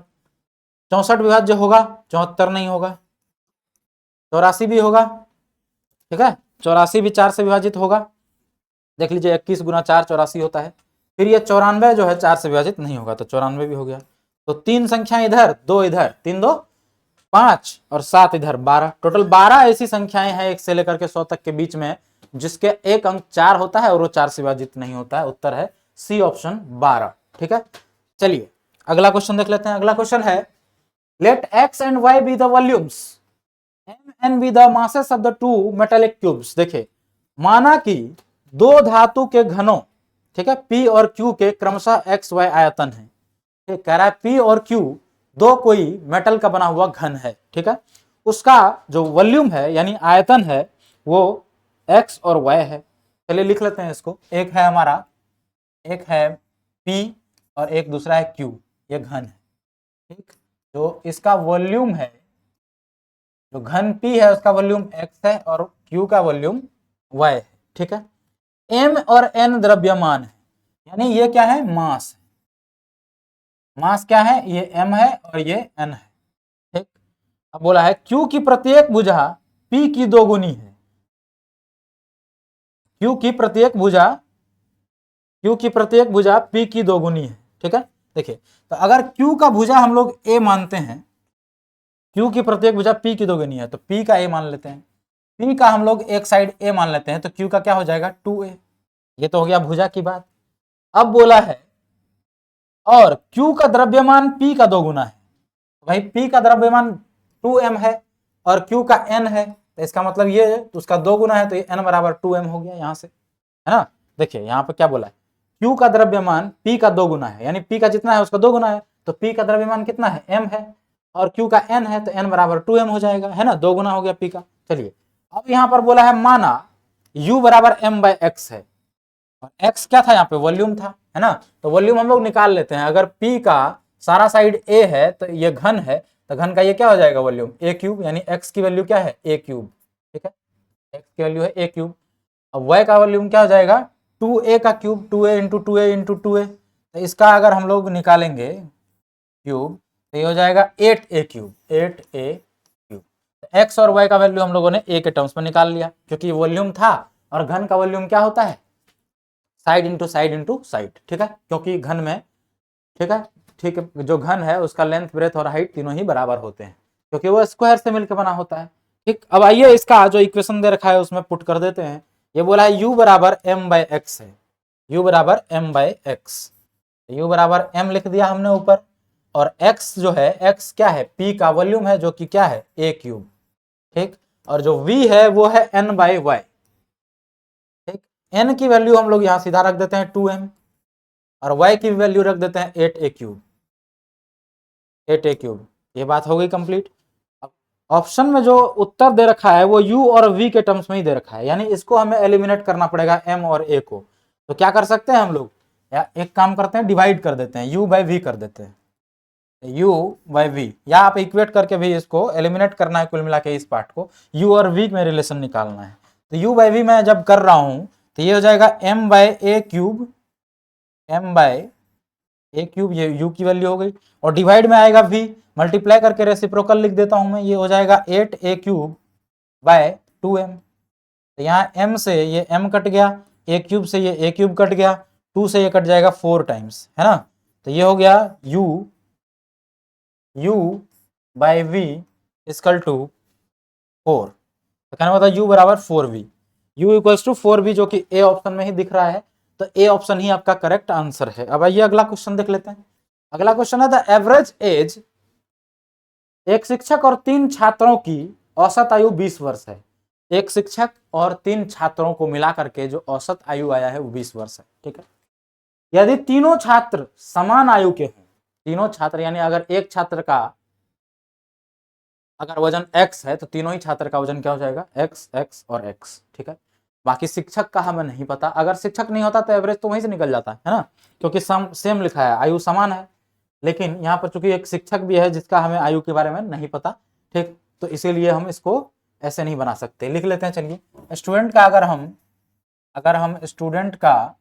64 विभाज्य होगा, 74 नहीं होगा, 84 भी होगा, ठीक है, 84 भी 4 से विभाजित होगा, देख लीजिए 21 गुना 4 84 होता है। फिर ये 94 जो है 4 से विभाजित नहीं होगा, तो 94 भी हो गया। तो 3 संख्या इधर, 2 इधर, 3 2 5 और 7 इधर 12, टोटल 12 ऐसी संख्याएं हैं 1 से लेकर के 100 तक के बीच में जिसके एक अंक 4 होता है और वो 4 से विभाजित नहीं होता है। उत्तर है सी ऑप्शन 12। ठीक है, चलिए अगला क्वेश्चन देख लेते हैं। अगला क्वेश्चन है let x and y be the volumes M N be the masses of the two metallic cubes. देखिए माना कि दो धातु के घनों, ठीक है, पी और क्यू के क्रमशः एक्स वाई आयतन है। ठीक, कह रहा है पी और क्यू दो कोई मेटल का बना हुआ घन है। ठीक है, उसका जो वॉल्यूम है यानी आयतन है वो एक्स और वाई है। चलिए लिख लेते हैं इसको। एक है हमारा, एक है पी और एक दूसरा है क्यू, ये घन है। ठीक, जो इसका वॉल्यूम है, जो घन पी है उसका वॉल्यूम एक्स है और क्यू का वॉल्यूम वाई है। ठीक है, एम और एन द्रव्यमान है, यानी ये क्या है, मास है। मास क्या है, ये एम है और ये एन है। ठीक, अब बोला है क्यू की प्रत्येक भुजा पी की दोगुनी है। क्यू की प्रत्येक भुजा पी की दोगुनी है। ठीक है, देखिए तो अगर क्यू का भुजा हम लोग ए मानते हैं, क्यू की प्रत्येक भुजा पी की दोगुनी है, तो पी का ए मान लेते हैं। पी का हम लोग एक साइड ए मान लेते हैं, तो क्यू का क्या हो जाएगा, 2a। ये तो हो गया भुजा की बात। अब बोला है और क्यू का द्रव्यमान पी का दोगुना है। भाई पी का द्रव्यमान 2m है और क्यू का n है, तो इसका मतलब ये है, तो उसका दोगुना है, तो ये n बराबर 2m हो गया यहाँ से, है ना। देखिए यहाँ पे क्या बोला है, क्यू का द्रव्यमान पी का दोगुना है, यानी पी का जितना है उसका दोगुना है, तो पी का द्रव्यमान कितना है, m है, और क्यू का n है, तो n बराबर 2m हो जाएगा, है ना, दोगुना हो गया पी का। चलिए अब यहाँ पर बोला है माना u बराबर m/x है, और x क्या था यहाँ पे, वॉल्यूम था, है ना। तो वॉल्यूम हम लोग निकाल लेते हैं। अगर p का सारा साइड a है तो ये घन है, तो घन का ये क्या हो जाएगा, वॉल्यूम a क्यूब, यानी x की वैल्यू क्या है, a क्यूब। ठीक है, x की वैल्यू है a क्यूब। अब y का वॉल्यूम क्या हो जाएगा, 2a का cube, 2a into 2a into 2a। तो इसका अगर हम लोग निकालेंगे क्यूब तो ये हो जाएगा 8a cube, 8a cube. x और y का वैल्यू हम लोगों ने a के टर्म्स में निकाल लिया, क्योंकि वॉल्यूम था और घन का वॉल्यूम क्या होता है, side into side into side. ठीक है, क्योंकि घन में, ठीक है, ठीक है, जो घन है उसका लेंथ, ब्रेथ और हाइट तीनों ही बराबर होते हैं, क्योंकि वो स्क्वायर से मिलकर बना होता है। ठीक, अब आइए इसका जो इक्वेशन दे रखा है उसमें पुट कर देते हैं। ये बोला है u बराबर m/x है, u बराबर m/x, u बराबर m लिख दिया हमने ऊपर, और x जो है, x क्या है, p का वॉल्यूम है, जो कि क्या है, a क्यूब। ठीक, और जो v है वो है n/y। ठीक, n की वैल्यू हम लोग यहाँ सीधा रख देते हैं 2m, और y की वैल्यू रख देते हैं 8a क्यूब, 8a क्यूब। ये बात हो गई कंप्लीट। अब ऑप्शन में जो उत्तर दे रखा है वो u और v के टर्म्स में ही दे रखा है, यानी इसको हमें एलिमिनेट करना पड़ेगा m और a को। तो क्या कर सकते हैं हम लोग, या एक काम करते हैं, डिवाइड कर देते हैं, u बाई v कर देते हैं, u बाई v, या आप इक्वेट करके भी इसको एलिमिनेट करना है, कुल मिला के इस पार्ट को u और v में रिलेशन निकालना है। तो u बाई v मैं जब कर रहा हूं तो ये हो जाएगा m by a cube, m by a cube, ये u की वैल्यू हो गई, और डिवाइड में आएगा v, मल्टीप्लाई करके रेसिप्रोकल लिख देता हूं मैं, ये हो जाएगा 8a क्यूब बाय 2m। तो यहाँ m से ये m कट गया, a क्यूब से ये a क्यूब कट गया, 2 से ये कट जाएगा 4 टाइम्स, है ना। तो ये हो गया u by v equal to 4। तो कहना होता है u बराबर 4v, u equals to 4v, जो कि a ऑप्शन में ही दिख रहा है, तो a ऑप्शन ही आपका करेक्ट आंसर है। अब आइए अगला क्वेश्चन देख लेते हैं। अगला क्वेश्चन है द एवरेज एज, एक शिक्षक और 3 छात्रों की औसत आयु 20 वर्ष है। एक शिक्षक और 3 छात्रों को मिला करके जो औसत आयु आया है वो 20 वर्ष है। ठीक है, यदि तीनों छात्र समान आयु के हों, तीनों छात्र यानी अगर एक छात्र का अगर वजन x है तो तीनों ही छात्र का वजन क्या हो जाएगा, x, x और x। ठीक है, बाकी शिक्षक का हमें नहीं पता, अगर शिक्षक नहीं होता तो एवरेज तो वहीं से निकल जाता है ना, क्योंकि सेम लिखा है, आयु समान है। लेकिन यहाँ पर चूंकि एक शिक्षक भी है जिसका हमें आयु के बारे में नहीं पता, ठीक, तो इसीलिए हम इसको ऐसे नहीं बना सकते, लिख लेते हैं। चलिए स्टूडेंट का अगर हम स्टूडेंट का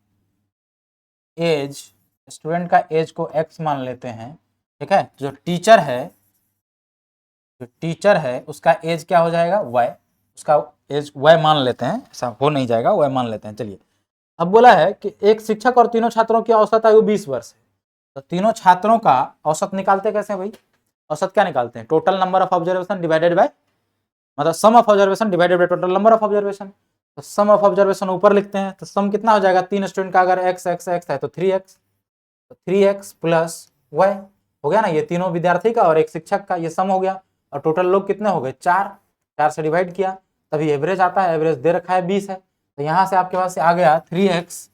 एज को x मान लेते हैं, ठीक है, जो टीचर है उसका एज क्या हो जाएगा, y, उसका एज y मान लेते हैं, ऐसा हो नहीं जाएगा, y मान लेते हैं। चलिए अब बोला है कि एक शिक्षक और तीनों छात्रों की औसत आयु 20 वर्ष है, तो तीनों छात्रों का औसत निकालते कैसे भाई, औसत क्या निकालते हैं, total number of observation divided by, मतलब sum of observation divided by total number of observation. तो सम ऑफ ऑब्जर्वेशन ऊपर लिखते हैं, तो सम कितना हो जाएगा, 3 स्टूडेंट का अगर x x x है तो 3x, तो 3x प्लस y हो गया ना, ये तीनों विद्यार्थी का और एक शिक्षक का, ये सम हो गया। और टोटल लोग कितने हो गए, 4, 4 से डिवाइड किया तभी एवरेज आता है, एवरेज दे रखा है 20 है। तो यहाँ से आपके पास आ गया 3x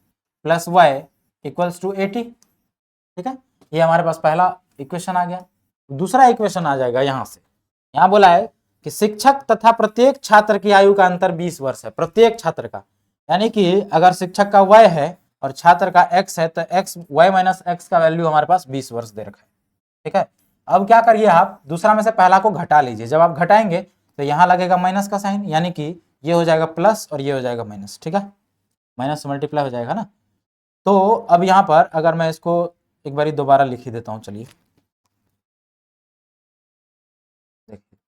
plus Y equals to 80। ठीक है, ये हमारे पास पहला इक्वेशन आ गया। दूसरा इक्वेशन आ जाएगा यहाँ से, यहाँ बोला है कि शिक्षक तथा प्रत्येक छात्र की आयु का अंतर 20 वर्ष है, प्रत्येक छात्र का, यानी कि अगर शिक्षक का y है और छात्र का x है तो x y माइनस x का वैल्यू हमारे पास 20 वर्ष दे रखा है। ठीक है, अब क्या करिए, आप दूसरा में से पहला को घटा लीजिए, जब आप घटाएंगे तो यहाँ लगेगा माइनस का साइन, यानी कि ये हो जाएगा प्लस और ये हो जाएगा माइनस। ठीक है, माइनस मल्टीप्लाई हो जाएगा ना। तो अब यहाँ पर अगर मैं इसको एक बार दोबारा लिख ही देता हूँ, चलिए देखिए,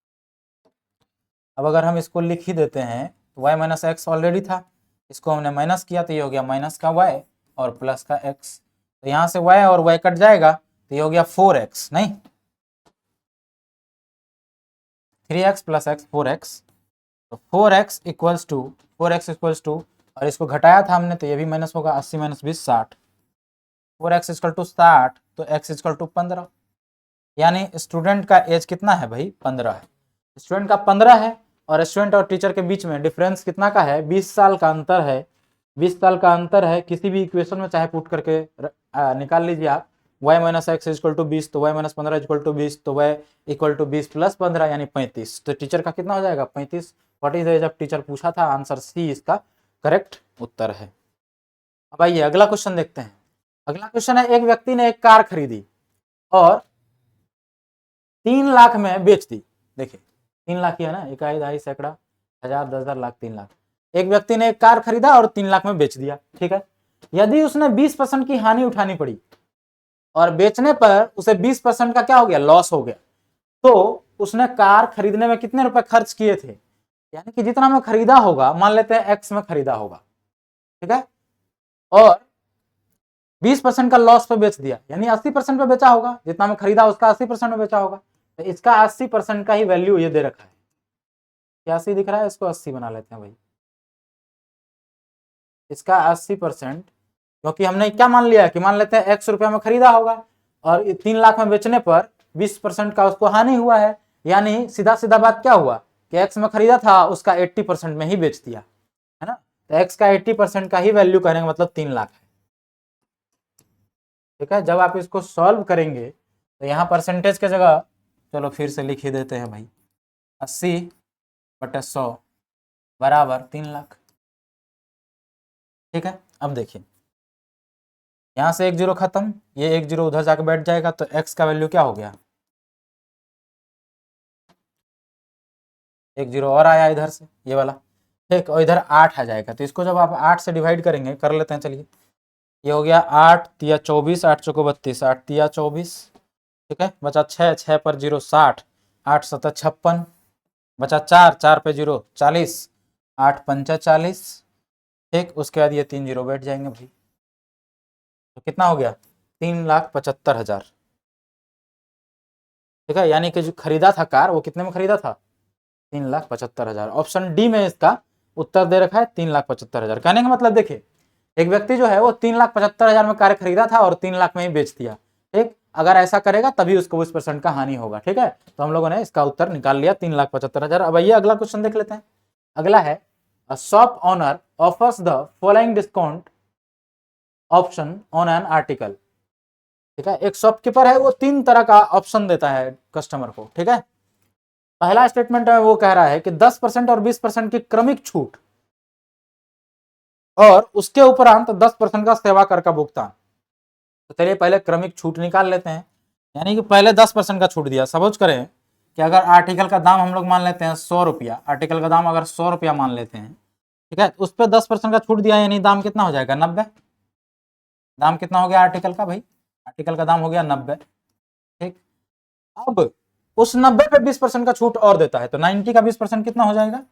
अब अगर हम इसको लिख ही देते हैं तो y माइनस एक्स ऑलरेडी था, इसको हमने माइनस किया तो ये हो गया माइनस का y और प्लस का x, तो यहाँ से y और y कट जाएगा तो ये हो गया 4x, नहीं 3x प्लस x 4x, तो 4x इक्वल्स टू और इसको घटाया था हमने तो ये भी माइनस होगा, 80 माइनस 20 60, 4x इक्वल टू 60 तो x इक्वल टू 15, यानी स्टूडेंट का एज कितना है भाई, 15 है। स्टूडेंट का 15 है और स्टूडेंट और टीचर के बीच में डिफरेंस कितना का है, 20 साल का अंतर है। 20 साल का अंतर है, किसी भी इक्वेशन में चाहे पुट करके निकाल लीजिए आप, y minus x equal to 20 तो y माइनस 15 इक्वल टू 20 तो y इक्वल टू 20 प्लस 15 यानी 35, तो टीचर का कितना हो जाएगा 35। What is the age of teacher पूछा था, आंसर सी इसका करेक्ट उत्तर है। अब आइए अगला क्वेश्चन देखते हैं। अगला क्वेश्चन है, एक व्यक्ति ने एक कार खरीदी और 3 लाख में बेच दी। देखिए 3 लाख ही है ना, इकाई दहाई सैकड़ा हजार 10,000 लाख 3 लाख। एक व्यक्ति ने एक कार खरीदा और 3 लाख में बेच दिया। ठीक है, यदि उसने 20% की हानि उठानी पड़ी और बेचने पर उसे 20% का क्या हो गया, लॉस हो गया, तो उसने कार खरीदने में कितने रुपए खर्च किए थे, यानी कि जितना में खरीदा होगा, मान लेते हैं एक्स में खरीदा होगा, ठीक है, और 20% का लॉस पे बेच दिया, यानी 80% पे बेचा होगा, जितना में खरीदा उसका 80% में बेचा होगा, तो इसका 80% का ही वैल्यू ये दे रखा है। क्या 80 दिख रहा है, इसको 80 बना लेते हैं भाई, इसका 80%, क्योंकि हमने क्या मान लिया है कि मान लेते हैं x रुपया में खरीदा होगा और 3 लाख में बेचने पर 20% का उसको हानि हुआ है, यानी सीधा सीधा बात क्या हुआ कि x में खरीदा था उसका 80% में ही बेच दिया है ना, तो x का 80% का ही वैल्यू कहने का मतलब 3 लाख है। ठीक है, जब आप इसको सॉल्व करेंगे तो यहाँ परसेंटेज की जगह, चलो फिर से लिख ही देते हैं भाई, 80/100 बराबर 3 लाख। ठीक है, अब देखिए यहाँ से 1 जीरो खत्म, ये 1 जीरो उधर जाके बैठ जाएगा, तो x का वैल्यू क्या हो गया, 1 जीरो और आया इधर से ये वाला, ठीक, और इधर 8 आ जाएगा, तो इसको जब आप 8 से डिवाइड करेंगे, कर लेते हैं चलिए, ये हो गया 8 तिया 24, 8 चौको 32, 8 तिया 24, ठीक है, बचा 6, 6 पर 0 60, 8 7 56, बचा 4, 4 पे 0 40, 8 पंचा 40, ठीक, उसके बाद ये 3 जीरो बैठ जाएंगे भाई, तो कितना हो गया 3,75,000। ठीक है, यानी कि जो खरीदा था कार वो कितने में खरीदा था, 3,75,000। ऑप्शन डी में इसका उत्तर दे रखा है 3,75,000। कहने का मतलब देखिए, एक व्यक्ति जो है वो 3,75,000 में कार खरीदा था और 3 लाख में ही बेच दिया। ठीक, अगर ऐसा करेगा तभी उसको 20% का हानि होगा। ठीक है, तो हम लोगों ने इसका उत्तर निकाल लिया 3,75,000। अब ये अगला क्वेश्चन देख लेते हैं। अगला है, a shop owner offers the following discount option on an article. ठीक है, एक शॉपकीपर है, वो 3 तरह का ऑप्शन देता है कस्टमर को। ठीक है, पहला स्टेटमेंट में वो कह रहा है कि 10% और 20% की क्रमिक छूट और उसके उपरांत 10% का सेवा कर का भुगतान। तो चलिए पहले क्रमिक छूट निकाल लेते हैं, यानी कि पहले 10% का छूट दिया। सपोज करें कि अगर आर्टिकल का दाम हम लोग मान लेते हैं 100 रुपया, आर्टिकल का दाम अगर 100 रुपया मान लेते हैं, ठीक है, उस पर 10% का छूट दिया, यानी दाम कितना हो जाएगा 90। दाम कितना हो गया आर्टिकल का भाई, आर्टिकल का दाम हो गया 90। ठीक, अब उस 90 पे 20% का छूट और देता है, तो 90 का 20% कितना हो जाएगा,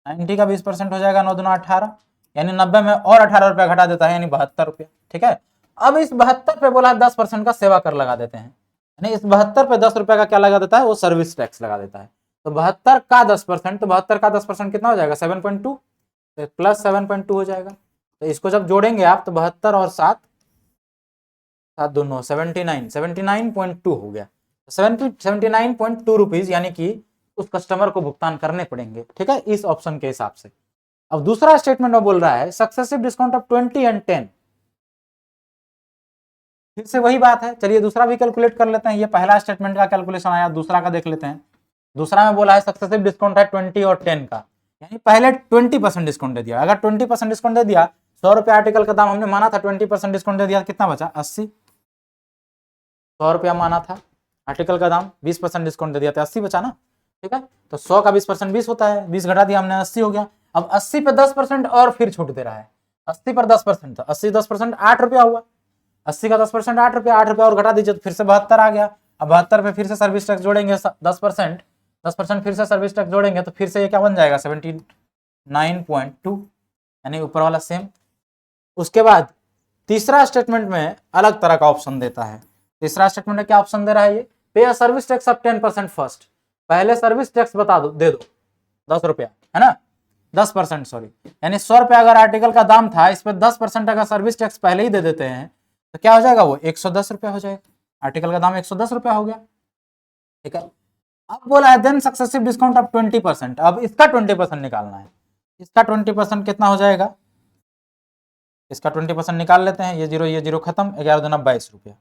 90 का 20% हो जाएगा 9 दूना 18, यानी 90 में और 18 रुपया घटा देता है, यानी 72 रुपया। ठीक है, अब इस 72 पे बोला 10% का सेवा कर लगा देते हैं, यानी इस 72 पे 10 रुपया का क्या लगा देता है, वो सर्विस टैक्स लगा देता है। तो 72 का 10%, तो 72 का 10% कितना हो जाएगा 7.2, तो प्लस 7.2 हो जाएगा। तो इसको जब जोड़ेंगे आप तो 72 और 7 7 दोनों 79.2 हो गया। 79.2 रुपीज यानी कि उस कस्टमर को भुगतान करने पड़ेंगे, ठीक है, इस ऑप्शन के हिसाब से। अब दूसरा स्टेटमेंट में बोल रहा है सक्सेसिव डिस्काउंट ऑफ 20 एंड 10। फिर से वही बात है, चलिए दूसरा भी कैलकुलेट कर लेते हैं। ये पहला स्टेटमेंट का कैलकुलेशन आया, दूसरा का देख लेते हैं। दूसरा में बोला है सक्सेसिव डिस्काउंट है 20 और 10 का, यानी पहले 20% डिस्काउंट दे दिया। अगर 20% डिस्काउंट दे दिया, 100 रुपया आर्टिकल का दाम हमने माना था, 20% डिस्काउंट दे दिया, कितना बचा 80। 100 रुपया माना था आर्टिकल का दाम, 20% डिस्काउंट दे दिया तो 80 बचा ना, ठीक है। तो 100 का 20% 20 होता है, 20 घटा दिया हमने 80 हो गया। अब 80 पे 10% और फिर छूट दे रहा है। 80 पर 10% था, 80 10% 8 रुपया हुआ। 80 का 10% 8 रुपया, 8 रुपया और घटा दीजिए तो फिर से 72 आ गया। अब 72 पे फिर से सर्विस टैक्स जोड़ेंगे 10% फिर से सर्विस टैक्स जोड़ेंगे तो फिर से ये क्या बन जाएगा 79.2, यानी ऊपर वाला सेम। उसके बाद तीसरा स्टेटमेंट में अलग तरह का ऑप्शन देता है। तीसरा स्टेटमेंट में क्या ऑप्शन दे रहा है, ये पे सर्विस टैक्स ऑफ 10% फर्स्ट। पहले सर्विस टैक्स बता दो, दे दो 10 रुपया, है ना, 10% सॉरी, यानी 100 रुपया अगर आर्टिकल का दाम था, इस पर 10% अगर सर्विस टैक्स पहले ही दे देते हैं तो क्या हो जाएगा, वो 110 रुपया हो जाएगा। आर्टिकल का दाम 110 रुपया हो गया, ठीक है। अब बोला है देन सक्सेसिव डिस्काउंट ऑफ 20%। अब इसका 20% निकालना है। इसका 20% कितना हो जाएगा, इसका 20% निकाल लेते हैं। ये जीरो खत्म, 11 दूना 22 रुपया,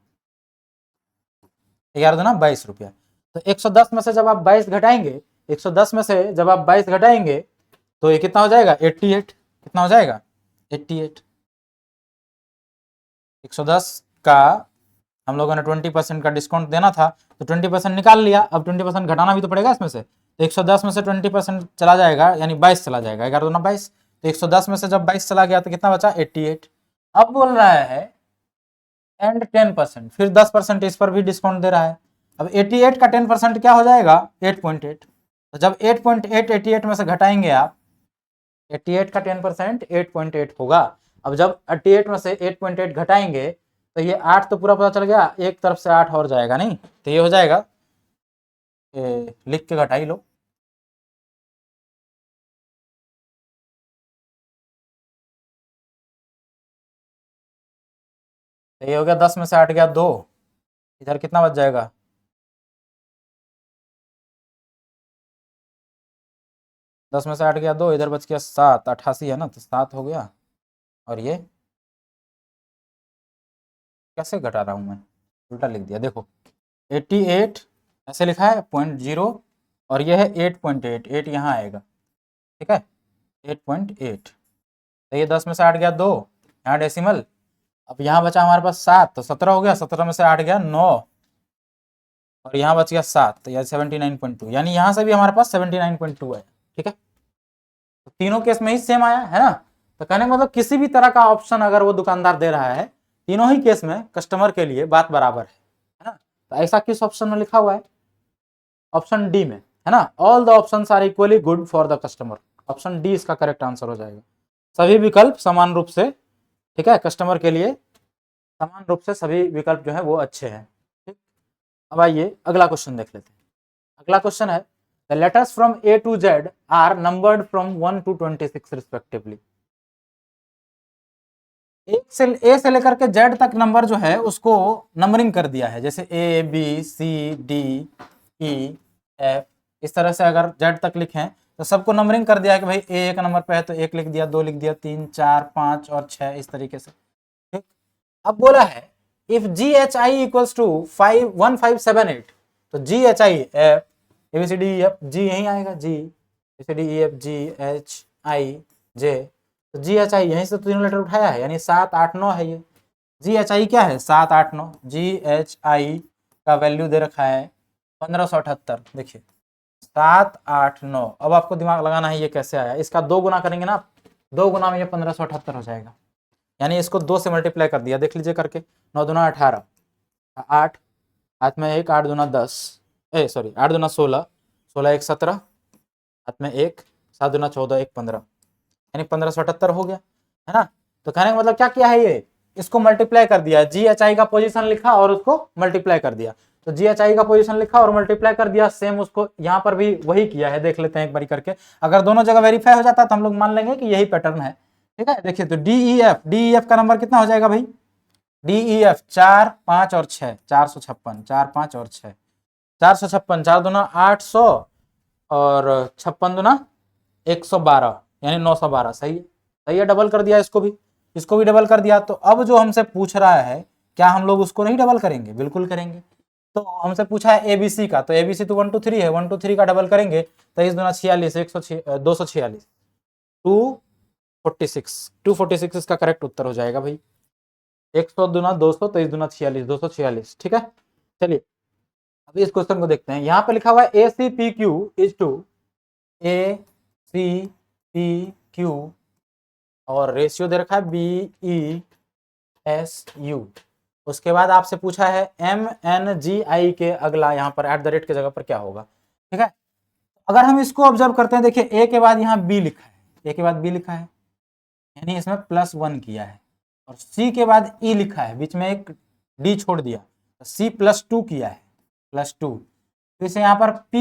11 दूना 22 रुपया। तो 110 में से जब आप 22 घटाएंगे, 110 में से जब आप 22 घटाएंगे तो ये कितना हो जाएगा 88। कितना हो जाएगा 88। 110 का हम लोगों ने 20% का डिस्काउंट देना था तो 20% निकाल लिया। अब 20% घटाना भी तो पड़ेगा इसमें से, तो 110 में से 20% चला जाएगा, यानी 22 चला जाएगा, 11 दूना 22। तो 110 में से जब 22 चला गया तो कितना बचा 88। अब बोल रहा है एंड 10%, फिर 10% इस पर भी डिस्काउंट दे रहा है। अब 88 का 10% क्या हो जाएगा 8.8। तो जब 8.8 88 में से घटाएंगे आप, 88 का 10% 8.8 होगा। अब जब 88 में से 8.8 घटाएंगे तो ये 8 तो पूरा पता चल गया, एक तरफ से 8 और जाएगा नहीं, तो ये हो जाएगा, लिख के घटाई लो, तो ये हो गया 10 में से 8 गया 2, इधर कितना बच जाएगा 10 में से 8 गया 2, इधर बच गया 7, 88 है ना, तो 7 हो गया। और ये कैसे घटा रहा हूँ मैं, उल्टा लिख दिया, देखो 88 ऐसे लिखा है 0.0 और ये है 8.8, 8 यहाँ आएगा, ठीक है 8.8। तो ये 10 में से 8 गया 2, यहाँ डेसिमल। अब यहाँ बचा हमारे पास 7, तो 17 हो गया, 17 में से 8 गया 9 और यहाँ बच गया 7, तो यह 79.2, यानी यहाँ से भी हमारे पास 79.2 है, ठीक है। तो तीनों केस में ही सेम आया है ना। तो कहने का मतलब किसी भी तरह का ऑप्शन अगर वो दुकानदार दे रहा है, तीनों ही केस में कस्टमर के लिए बात बराबर है ना। तो ऐसा किस ऑप्शन में लिखा हुआ है, ऑप्शन डी में, है ना। All the options are equally good for the customer, option D इसका करेक्ट आंसर हो जाएगा। सभी विकल्प समान रूप से, ठीक है, कस्टमर के लिए समान रूप से सभी विकल्प जो है वो अच्छे हैं, ठीक। अब आइए अगला क्वेश्चन देख लेते हैं। अगला क्वेश्चन है the letters from A to Z are numbered from 1 to 26 respectively. A से लेकर के जेड तक नंबर जो है उसको नंबरिंग कर दिया है, जैसे A B C D E F, इस तरह से अगर जेड तक लिखें तो सबको नंबरिंग कर दिया है कि भाई ए एक नंबर पे है तो 1 लिख दिया, 2 लिख दिया, 3 4 5 और 6, इस तरीके से, ठीक। अब बोला है if G H I equals to 1578, तो G H I F A B C D F G यहीं आएगा, G A C D E F G H I J, तो जी एच आई यहीं से तो तीनों लेटर उठाया है, यानी 7 8 9 है। ये जी एच आई क्या है 7 8 9, जी एच आई का वैल्यू दे रखा है 1578, देखिए 7 8 9। अब आपको दिमाग लगाना है ये कैसे आया, इसका 2 गुना करेंगे ना, 2 गुना में ये 1578 हो जाएगा, यानी इसको 2 से मल्टीप्लाई कर दिया, देख लीजिए करके, 9 दूना 18, 8 हाथ में 1, 8 दूना 10, 8 दूना 16, 16 1 17, हाथ में 1, 7 दूना 14, 1 15, यानी 1578 हो गया, है ना। तो कहने का मतलब क्या किया है, ये इसको मल्टीप्लाई कर दिया, जी एच आई का पोजीशन लिखा और उसको मल्टीप्लाई कर दिया। तो GHI का पोजीशन लिखा और मल्टीप्लाई कर दिया, सेम उसको यहाँ पर भी वही किया है। देख लेते हैं एक बारी करके, अगर दोनों जगह वेरीफाई हो जाता है तो हम लोग मान लेंगे कि यही पैटर्न है। ठीक है, देखिए तो DEF का नंबर कितना हो जाएगा भाई? DEF 4, 5 और 6, 456, 4, 5 और 6, 456, 4 दूना 800 और 56 दूना 112, यानी 912। सही है, सही है, डबल कर दिया इसको भी डबल कर दिया। तो अब जो हमसे पूछ रहा है, क्या हम लोग उसको नहीं डबल करेंगे? बिल्कुल करेंगे। तो हमसे पूछा है ABC का, तो ABC तो 1 2 3 है, 1 2 3 का डबल करेंगे, 23 दूना 46, 246, 246 इसका करेक्ट उत्तर हो जाएगा भाई। 100 दूना 200, 23 दूना 46, 246। ठीक है, चलिए अभी इस क्वेश्चन को देखते हैं। यहाँ पे लिखा हुआ है ACPQ इज टू ACPQ और रेशियो दे रखा है BESU। उसके बाद आपसे पूछा है MNGI के अगला यहाँ पर @ के जगह पर क्या होगा। ठीक है, अगर हम इसको ऑब्जर्व करते हैं, देखिए A के बाद यहाँ B लिखा है, A के बाद B लिखा है, यानी इसमें +1 किया है, और C के बाद E लिखा है, बीच में एक D छोड़ दिया, तो C +2 किया है, +2। तो इसे यहाँ पर P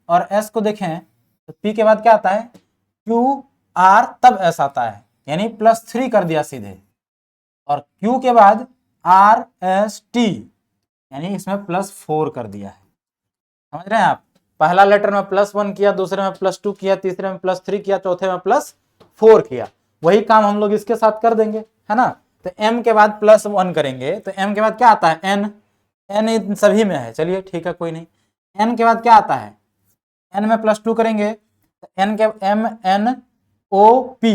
और S को देखें तो P के बाद क्या आता है? QR, तब S आता है, यानी +3 कर दिया सीधे, और Q के बाद RST, यानी इसमें +4 कर दिया है। समझ रहे हैं आप? पहला लेटर में +1 किया, दूसरे में +2 किया, तीसरे में +3 किया, चौथे में +4 किया। वही काम हम लोग इसके साथ कर देंगे, है ना। तो M के बाद +1 करेंगे तो M के बाद क्या आता है? N। N इन सभी में है, चलिए ठीक है, कोई नहीं। N के बाद क्या आता है? N में +2 करेंगे तो N के MNOP,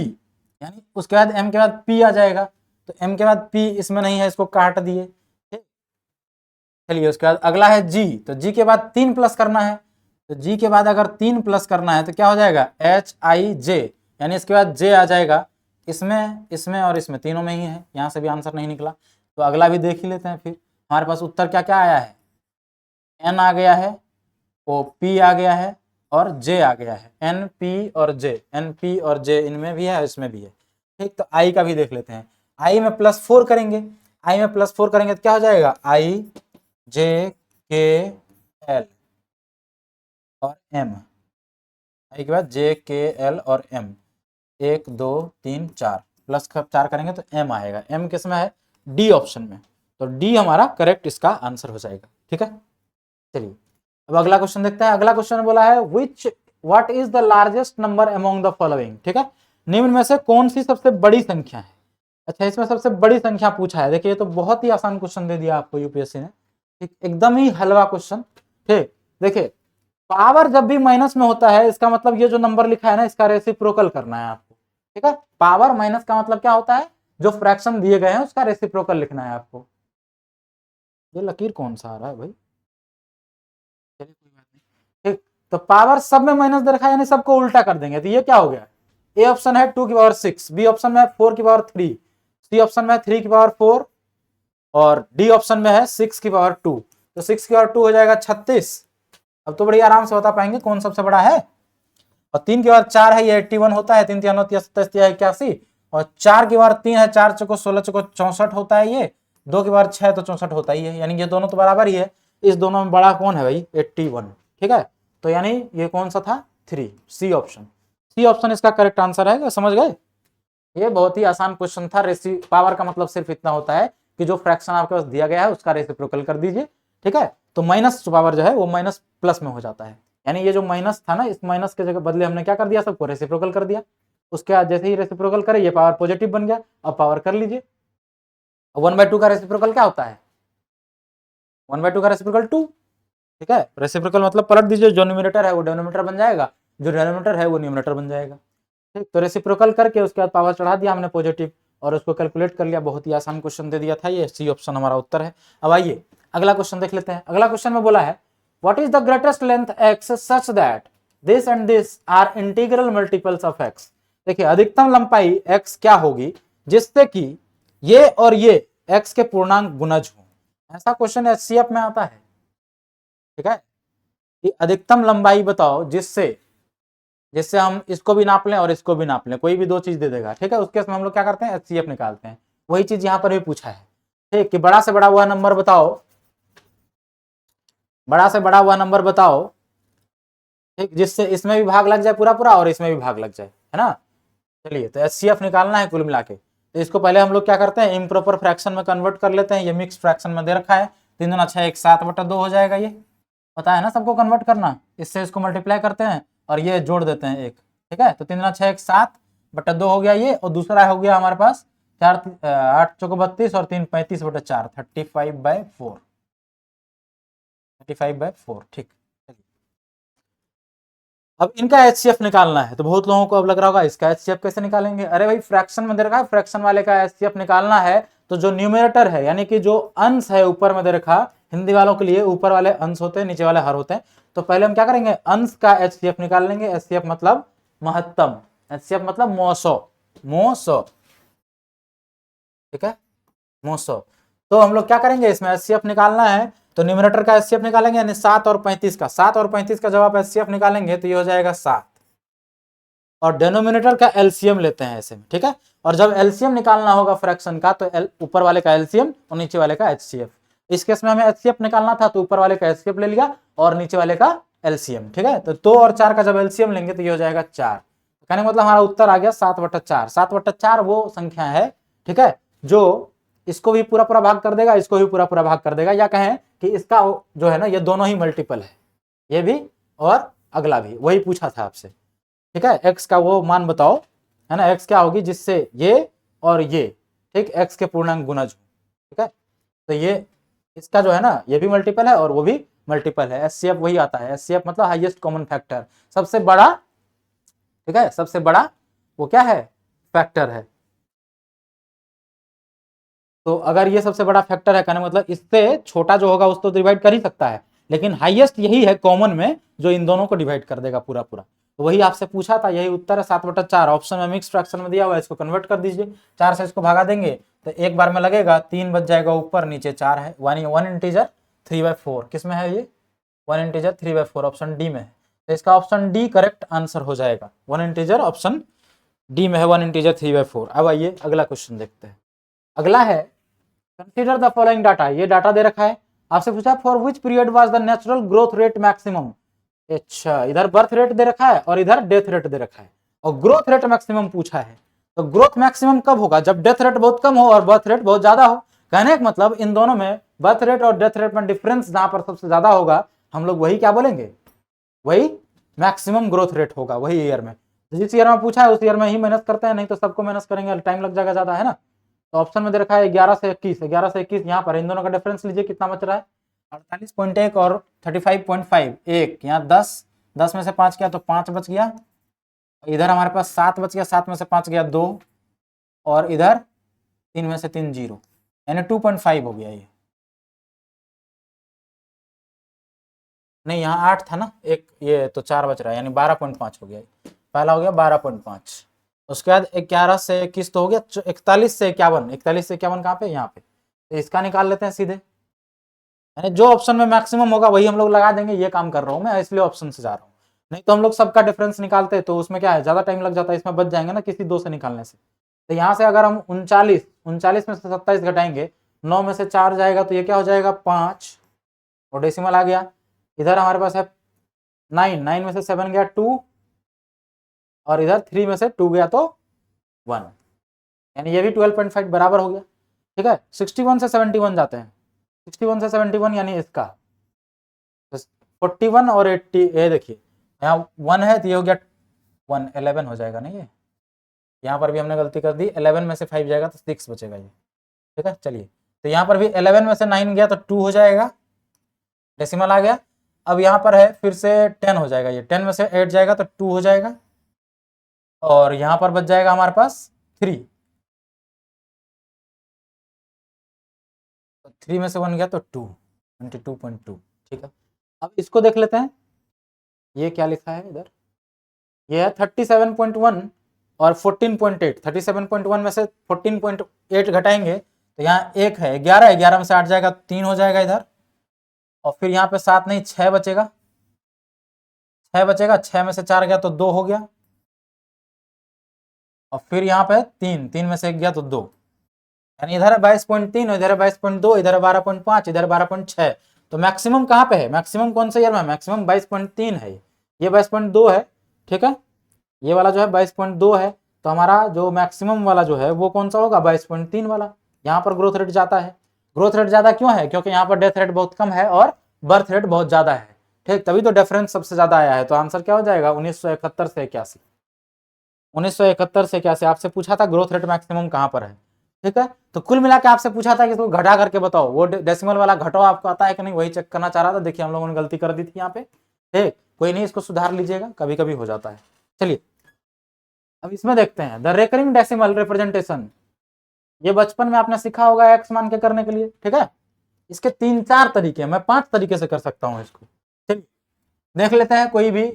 यानी उसके बाद M के बाद P आ जाएगा, तो M के बाद P इसमें नहीं है, इसको काट दिए। चलिए उसके बाद अगला है G, तो G के बाद 3 प्लस करना है, तो G के बाद अगर 3 प्लस करना है तो क्या हो जाएगा? HIJ, यानी इसके बाद J आ जाएगा, इसमें और इसमें, तीनों में ही है, यहाँ से भी आंसर नहीं निकला। तो अगला भी देख ही लेते हैं फिर। हमारे पास उत्तर क्या क्या आया है? N आ गया है, OP आ गया है, और J आ गया है। NP और J इनमें भी है, इसमें भी है। ठीक, तो I का भी देख लेते हैं। I में +4 करेंगे, I में +4 करेंगे तो क्या हो जाएगा? IJKL और M, I के बाद JKL और M, 1 2 3 4 +4 करेंगे तो M आएगा। M किस में है? D ऑप्शन में, तो D हमारा करेक्ट इसका आंसर हो जाएगा। ठीक है, चलिए अब अगला क्वेश्चन देखते हैं। अगला क्वेश्चन बोला है what is the largest number among the following. ठीक है, निम्न में से कौन सी सबसे बड़ी संख्या है? अच्छा, इसमें सबसे बड़ी संख्या पूछा है। देखिए ये तो बहुत ही आसान क्वेश्चन दे दिया आपको यूपीएससी ने, एकदम ही हलवा क्वेश्चन। ठीक, देखिए पावर जब भी माइनस में होता है, इसका मतलब ये जो नंबर लिखा है ना, इसका रेसिप्रोकल करना है आपको। ठीक है, पावर माइनस का मतलब क्या होता है? जो फ्रैक्शन दिए गए हैं उसका रेसिप्रोकल लिखना है आपको। ये लकीर कौन सा आ रहा है भाई? चलिए कोई बात नहीं। ठीक, तो पावर सब में माइनस दे रखा है, यानी सबको उल्टा कर देंगे, तो ये क्या हो गया? ए ऑप्शन है 2 की पावर 6, बी ऑप्शन में है 4 की पावर 3, सी ऑप्शन में है 3 की पावर 4, और डी ऑप्शन में है 6 की पावर 2। तो 6 की पावर 2 हो जाएगा 36। अब तो बड़ी आराम से बता पाएंगे कौन सबसे बड़ा है। और 3 की पावर 4 है, ये 81 होता है, 3 3 9 27 81, और 4 की पावर 3 है, 4 चौको 16 चौको 64 होता है, ये 2 की पावर 6 तो 64 होता ही है, यानी ये दोनों तो बराबर ही है। इस दोनों में बड़ा कौन है भाई? 81। ठीक है, तो यानी ये कौन सा था? 3, सी ऑप्शन। सी ऑप्शन इसका करेक्ट आंसर है, समझ गए? ये बहुत ही आसान क्वेश्चन था। पावर का मतलब सिर्फ इतना होता है कि जो फ्रैक्शन आपके पास दिया गया है उसका रेसिप्रोकल कर दीजिए। ठीक है, तो माइनस पावर जो है वो माइनस प्लस में हो जाता है, यानी ये जो माइनस था ना, इस माइनस के जगह बदले हमने क्या कर दिया? सबको रेसिप्रोकल कर दिया। उसके बाद जैसे ही रेसिप्रोकल करे ये पावर पॉजिटिव बन गया। अब पावर कर लीजिए, 1/2 का रेसिप्रोकल क्या होता है? 1/2 का रेसिप्रोकल 2। ठीक है, रेसिप्रोकल मतलब पलट दीजिए, जो न्यूमरेटर है वो डिनोमिनेटर बन जाएगा, जो डिनोमिनेटर है वो न्यूमरेटर बन जाएगा। ठीक, तो रेसिप्रोकल करके उसके बाद पावर चढ़ा दिया हमने पॉजिटिव, और उसको कैलकुलेट कर लिया। बहुत ही आसान क्वेश्चन दे दिया था, ये सी ऑप्शन हमारा उत्तर है। अब आइए अगला क्वेश्चन देख लेते हैं। अगला क्वेश्चन में बोला है what is the greatest length x such that this and this are integral multiples of x। देखिए अधिकतम लंबाई x क्या होगी जिससे कि ये और ये x के पूर्णांक गुणज हो। ऐसा क्वेश्चन एचसीएफ में आता है। ठीक है, कि अधिकतम लंबाई बताओ जिससे हम इसको भी नाप लें और इसको भी नाप लें, कोई भी दो चीज दे देगा। ठीक है, उसके में हम लोग क्या करते हैं? एचसीएफ निकालते हैं। वही चीज यहाँ पर भी पूछा है। ठीक, कि बड़ा से बड़ा वह नंबर बताओ बड़ा से बड़ा वह नंबर बताओ, ठीक, जिससे इसमें भी भाग लग जाए पूरा पूरा और इसमें भी भाग लग जाए, है ना। चलिए, तो HCF निकालना है कुल मिला के। तो इसको पहले हम लोग क्या करते हैं, इम्प्रॉपर फ्रैक्शन में कन्वर्ट कर लेते हैं। ये मिक्स फ्रैक्शन में दे रखा है, 3 दूना 6 1 7/2 हो जाएगा। ये पता है ना सबको कन्वर्ट करना। इससे इसको मल्टीप्लाई करते हैं और ये जोड़ देते हैं 1, ठीक है। तो 3 दूना 6 1 7/2 हो गया ये, और दूसरा हो गया हमारे पास 4 8 चौको 32 और 3 35/4, 35/4, 35/4, ठीक। अब इनका HCF निकालना है। तो बहुत लोगों को अब लग रहा होगा इसका HCF कैसे निकालेंगे। अरे भाई, फ्रैक्शन में दे रखा है, फ्रैक्शन वाले का HCF निकालना है तो जो न्यूमरेटर है यानी कि जो अंश है ऊपर में दे रखा, हिंदी वालों के लिए ऊपर वाले अंश होते हैं, नीचे वाले हर होते हैं। तो पहले हम क्या करेंगे, अंश का HCF निकाल लेंगे। HCF मतलब महत्तम, HCF मतलब मोसो, ठीक है, मोसो। तो हम लोग क्या करेंगे, इसमें HCF निकालना है तो न्यूमरेटर का HCF निकालेंगे, यानी 7 और 35 का, 7 और 35 का जब आप HCF निकालेंगे तो ये हो जाएगा 7, और डेनोमिनेटर का LCM लेते हैं ऐसे में, ठीक है। और जब LCM निकालना होगा फ्रैक्शन का तो ऊपर वाले का LCM और नीचे वाले का HCF। इस केस में हमें HCF निकालना था तो ऊपर वाले का HCF ले लिया और नीचे वाले का LCM, ठीक है। तो 2 और 4 का जब LCM लेंगे तो ये हो जाएगा 4। कहने का मतलब हमारा उत्तर आ गया 7/4। 7/4 वो संख्या है, ठीक है, जो इसको भी पूरा पूरा भाग कर देगा, इसको भी पूरा पूरा भाग कर देगा, या कहें कि इसका जो है ना ये दोनों ही मल्टीपल है, ये भी और अगला भी। वही पूछा था आपसे, ठीक है। x का वो मान बताओ, है ना, x क्या होगी जिससे ये और ये, ठीक, x के पूर्णांक गुणज, ठीक है। तो ये इसका जो है ना ये भी मल्टीपल है और वो भी मल्टीपल है। HCF वही आता है, HCF मतलब हाईएस्ट कॉमन फैक्टर, सबसे बड़ा, ठीक है, सबसे बड़ा वो क्या है, फैक्टर है। तो अगर ये सबसे बड़ा फैक्टर है, कहने मतलब इससे छोटा जो होगा उसको डिवाइड कर ही सकता है, लेकिन हाईएस्ट यही है कॉमन में जो इन दोनों को डिवाइड कर देगा पूरा पूरा। तो वही आपसे पूछा था, यही उत्तर है 7/4। ऑप्शन में मिक्स फ्रैक्शन में दिया हुआ है, इसको कन्वर्ट कर दीजिए। 4 से इसको भगा देंगे तो एक बार में लगेगा, 3 बच जाएगा ऊपर, नीचे 4 है, 1 इंटीजर 3/4 किस में है, ये 1 इंटीजर 3/4 ऑप्शन डी में है। तो इसका ऑप्शन डी करेक्ट आंसर हो जाएगा। 1 इंटीजर ऑप्शन डी में है, 1 इंटीजर 3/4। अब आइए अगला क्वेश्चन देखते हैं। अगला है, कंसीडर द फॉलोइंग डाटा। ये डाटा दे रखा है, आपसे पूछा for which period was the natural growth rate maximum. अच्छा, इधर बर्थ रेट दे रखा है और इधर डेथ रेट दे रखा है, और ग्रोथ रेट मैक्सिमम पूछा है। तो ग्रोथ मैक्सिमम कब होगा, जब डेथ रेट बहुत कम हो और बर्थ रेट बहुत ज्यादा हो। कहने का मतलब इन दोनों में बर्थ रेट और डेथ रेट में डिफरेंस जहां पर सबसे ज्यादा होगा, हम लोग वही क्या बोलेंगे, वही मैक्सिमम ग्रोथ रेट होगा, वही ईयर में। जिस ईयर में पूछा है उस ईयर में ही मेहनत करते हैं, नहीं तो सबको मेहनत करेंगे टाइम लग जाएगा ज्यादा, है ना। तो ऑप्शन में दे रखा है 11 से 21, 11 से 21, यहाँ पर इन दोनों का डिफरेंस लीजिए कितना बच रहा है, 48.1 और 35.5, एक यहाँ 10, 10 में से 5 गया तो 5 बच गया, इधर हमारे पास 7 बच गया, 7 में से 5 गया 2, और इधर 3 में से 3 0, यानी 2.5 हो गया ये। नहीं, यहाँ 8 था ना एक, ये तो 4 बच रहा है, यानी 12.5 हो गया। पहला हो गया 12.5, उसके बाद 11 से 21 तो हो गया 41 से 51, 41 से 51 कहाँ पे, यहाँ पे। तो इसका निकाल लेते हैं सीधे, यानी जो ऑप्शन में मैक्सिमम होगा वही हम लोग लगा देंगे। ये काम कर रहा हूँ मैं, इसलिए ऑप्शन से जा रहा हूँ, नहीं तो हम लोग सबका डिफरेंस निकालते तो उसमें क्या है, ज्यादा टाइम लग जाता है, इसमें बच जाएंगे ना किसी 2 से निकालने से। तो यहाँ से अगर हम 39 में से 27 घटाएंगे, 9 में से 4 जाएगा तो ये क्या हो जाएगा 5, और डेसिमल आ गया। इधर हमारे पास है 9 में से 7 गया 2, और इधर 3 में से 2 गया तो 1, यानी ये भी 12.5 बराबर हो गया, ठीक है। 61 से 71 जाते हैं, 61 से 71 यानी इसका 41 और 80, ये देखिए यहाँ 1 है तो ये हो गया 1, 11 हो जाएगा ना ये। यहाँ पर भी हमने गलती कर दी, 11 में से 5 जाएगा तो 6 बचेगा ये, ठीक है। चलिए, तो यहाँ पर भी 11 में से 9 गया तो 2 हो जाएगा, डेसिमल आ गया। अब यहाँ पर है फिर से 10 हो जाएगा, ये 10 में से 8 जाएगा तो 2 हो जाएगा, और यहाँ पर बच जाएगा हमारे पास 3, तो 3 में से 1 गया तो 2, 22.2, ठीक है। अब इसको देख लेते हैं, ये क्या लिखा है इधर, ये है 37.1 और 14.8। 37.1 में से 14.8 घटाएंगे तो यहाँ 1 है, 11 है, 11 में से 8 जाएगा 3 हो जाएगा इधर, और फिर यहाँ पे 7 नहीं 6 बचेगा, 6 बचेगा, 6 में से 4 गया तो 2 हो गया, और फिर यहाँ पे 3, 3 में से 1 गया तो 2, यानी इधर है 22.3 और इधर है 22.2, इधर है 12.5, इधर 12.6, तो मैक्सिमम कहाँ पे है, मैक्सिमम कौन से ईयर में, मैक्सिमम 22.3 है, ये 22.2 है, ठीक है, ये वाला जो है 22.2 है, तो हमारा जो मैक्सिमम वाला जो है वो कौन सा होगा, 22.3 वाला। यहाँ पर ग्रोथ रेट ज्यादा है, ग्रोथ रेट ज्यादा क्यों है, क्योंकि यहाँ पर डेथ रेट बहुत कम है और बर्थ रेट बहुत ज्यादा है, ठीक, तभी तो डिफरेंस सबसे ज्यादा आया है। तो आंसर क्या हो जाएगा 1971 से 81, 1971 से 81। आपसे पूछा था ग्रोथ रेट मैक्सिमम कहाँ पर है, ठीक है। तो कुल मिला के आपसे पूछा था कि इसको घटा करके बताओ, वो डेसिमल वाला घटाओ आपको आता है कि नहीं, वही चेक करना चाह रहा था। देखिए हम लोगों ने गलती कर दी थी यहाँ पे, ठीक, कोई नहीं, इसको सुधार लीजिएगा, कभी कभी हो जाता है। चलिए अब इसमें देखते हैं द रेकरिंग डेसिमल रिप्रेजेंटेशन। ये बचपन में आपने सीखा होगा एक्स मान के करने के लिए, ठीक है। इसके 3-4 तरीके, मैं 5 तरीके से कर सकता हूँ इसको। चलिए देख लेते हैं कोई भी।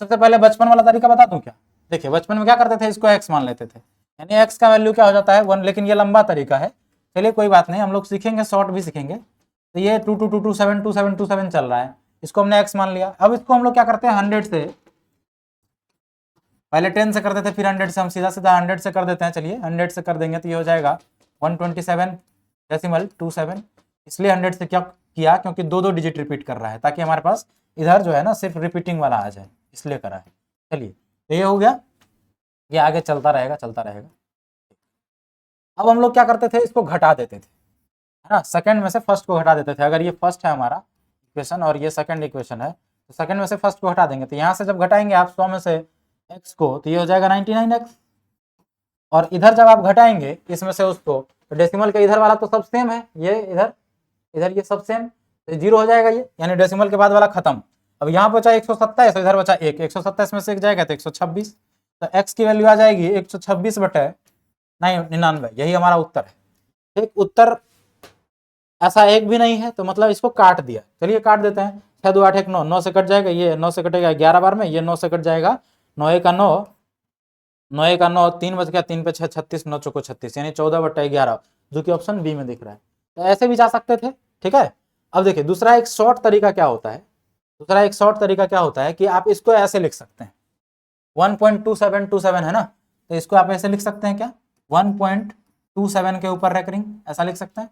सबसे पहले बचपन वाला तरीका बता दूं क्या, देखिए बचपन में क्या करते थे, इसको एक्स मान लेते थे, यानी एक्स का वैल्यू क्या हो जाता है 1, लेकिन ये लंबा तरीका है। चलिए कोई बात नहीं, हम लोग सीखेंगे, शॉर्ट भी सीखेंगे। तो ये 2 2 2 2 7 2 7 2 7 चल रहा है, इसको हमने एक्स मान लिया। अब इसको हम लोग क्या करते हैं 100 से, पहले 10 से करते थे, फिर 100 से, हम सीधा सीधा 100 से कर देते हैं। चलिए 100 से कर देंगे तो ये हो जाएगा 127.27, इसलिए 100 से क्या किया, क्योंकि 2 डिजिट रिपीट कर रहा है, ताकि हमारे पास इधर जो है ना सिर्फ रिपीटिंग वाला आ जाए, इसलिए करा है। चलिए तो ये हो गया, ये आगे चलता रहेगा चलता रहेगा। अब हम लोग क्या करते थे, इसको घटा देते थे, है ना, सेकंड में से फर्स्ट को घटा देते थे। अगर ये फर्स्ट है हमारा इक्वेशन और ये सेकंड इक्वेशन है, तो सेकंड में से फर्स्ट को हटा देंगे। तो यहाँ से जब घटाएंगे आप 100 में से x को, तो ये हो जाएगा 99x। और इधर जब आप घटाएंगे इसमें से उसको, तो डेसिमल के इधर वाला तो सब सेम है, ये इधर इधर ये सब सेम, तो 0 हो जाएगा ये, यानी डेसिमल के बाद वाला खत्म। अब यहाँ बचा 127, तो इधर बचा 1, 127 में से 1 जाएगा तो 126, तो x की वैल्यू आ जाएगी 126/99, यही हमारा उत्तर है। एक उत्तर ऐसा एक भी नहीं है, तो मतलब इसको काट दिया। चलिए काट देते हैं, 6 2 8 1 9, 9 से कट जाएगा, ये 9 से कटेगा 11 बार में, ये 9 से कट जाएगा, 9 1 9, 9 1 9, 3 बच गया, 3 पे 6 36, 9 चौको 36, यानी 14/11, जो कि ऑप्शन बी में दिख रहा है। तो ऐसे भी जा सकते थे, ठीक है। अब देखिए दूसरा एक शॉर्ट तरीका क्या होता है, दूसरा एक शॉर्ट तरीका क्या होता है कि आप इसको ऐसे लिख सकते हैं, 1.2727 है ना, तो इसको आप ऐसे लिख सकते हैं क्या, 1.27 के ऊपर रेकरिंग, ऐसा लिख सकते हैं,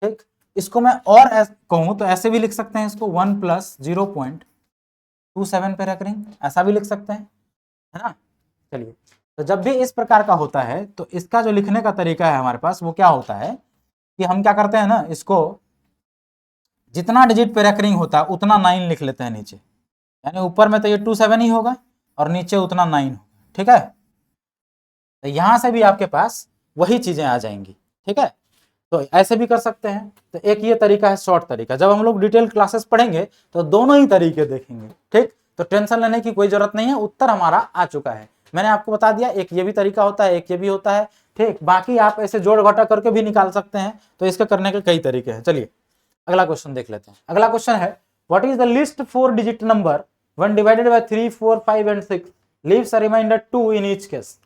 ठीक। इसको मैं और कहूं तो ऐसे भी लिख सकते हैं, इसको 1 + 0.27 पे रेकरिंग, ऐसा भी लिख सकते हैं, है ना। चलिए तो जब भी इस प्रकार का होता है, तो इसका जो लिखने का तरीका है हमारे पास, वो क्या होता है कि हम क्या करते हैं ना, इसको जितना डिजिट पे रेकरिंग होता है उतना 9 लिख लेते हैं नीचे, यानी ऊपर में तो ये 27 ही होगा और नीचे उतना 9 होगा, ठीक है। तो यहां से भी आपके पास वही चीजें आ जाएंगी, ठीक है। तो ऐसे भी कर सकते हैं। तो एक ये तरीका है शॉर्ट तरीका, जब हम लोग डिटेल क्लासेस पढ़ेंगे तो दोनों ही तरीके देखेंगे, ठीक। तो टेंशन लेने की कोई जरूरत नहीं है, उत्तर हमारा आ चुका है, मैंने आपको बता दिया, एक ये भी तरीका होता है, एक ये भी होता है, ठीक। बाकी आप ऐसे जोड़ घटा करके भी निकाल सकते हैं, तो इसके करने के कई तरीके हैं। चलिए अगला क्वेश्चन देख लेते हैं। अगला क्वेश्चन है, what is the list 4 digit number when divided by 3 4 5 and 6 leaves a remainder 2 in each case।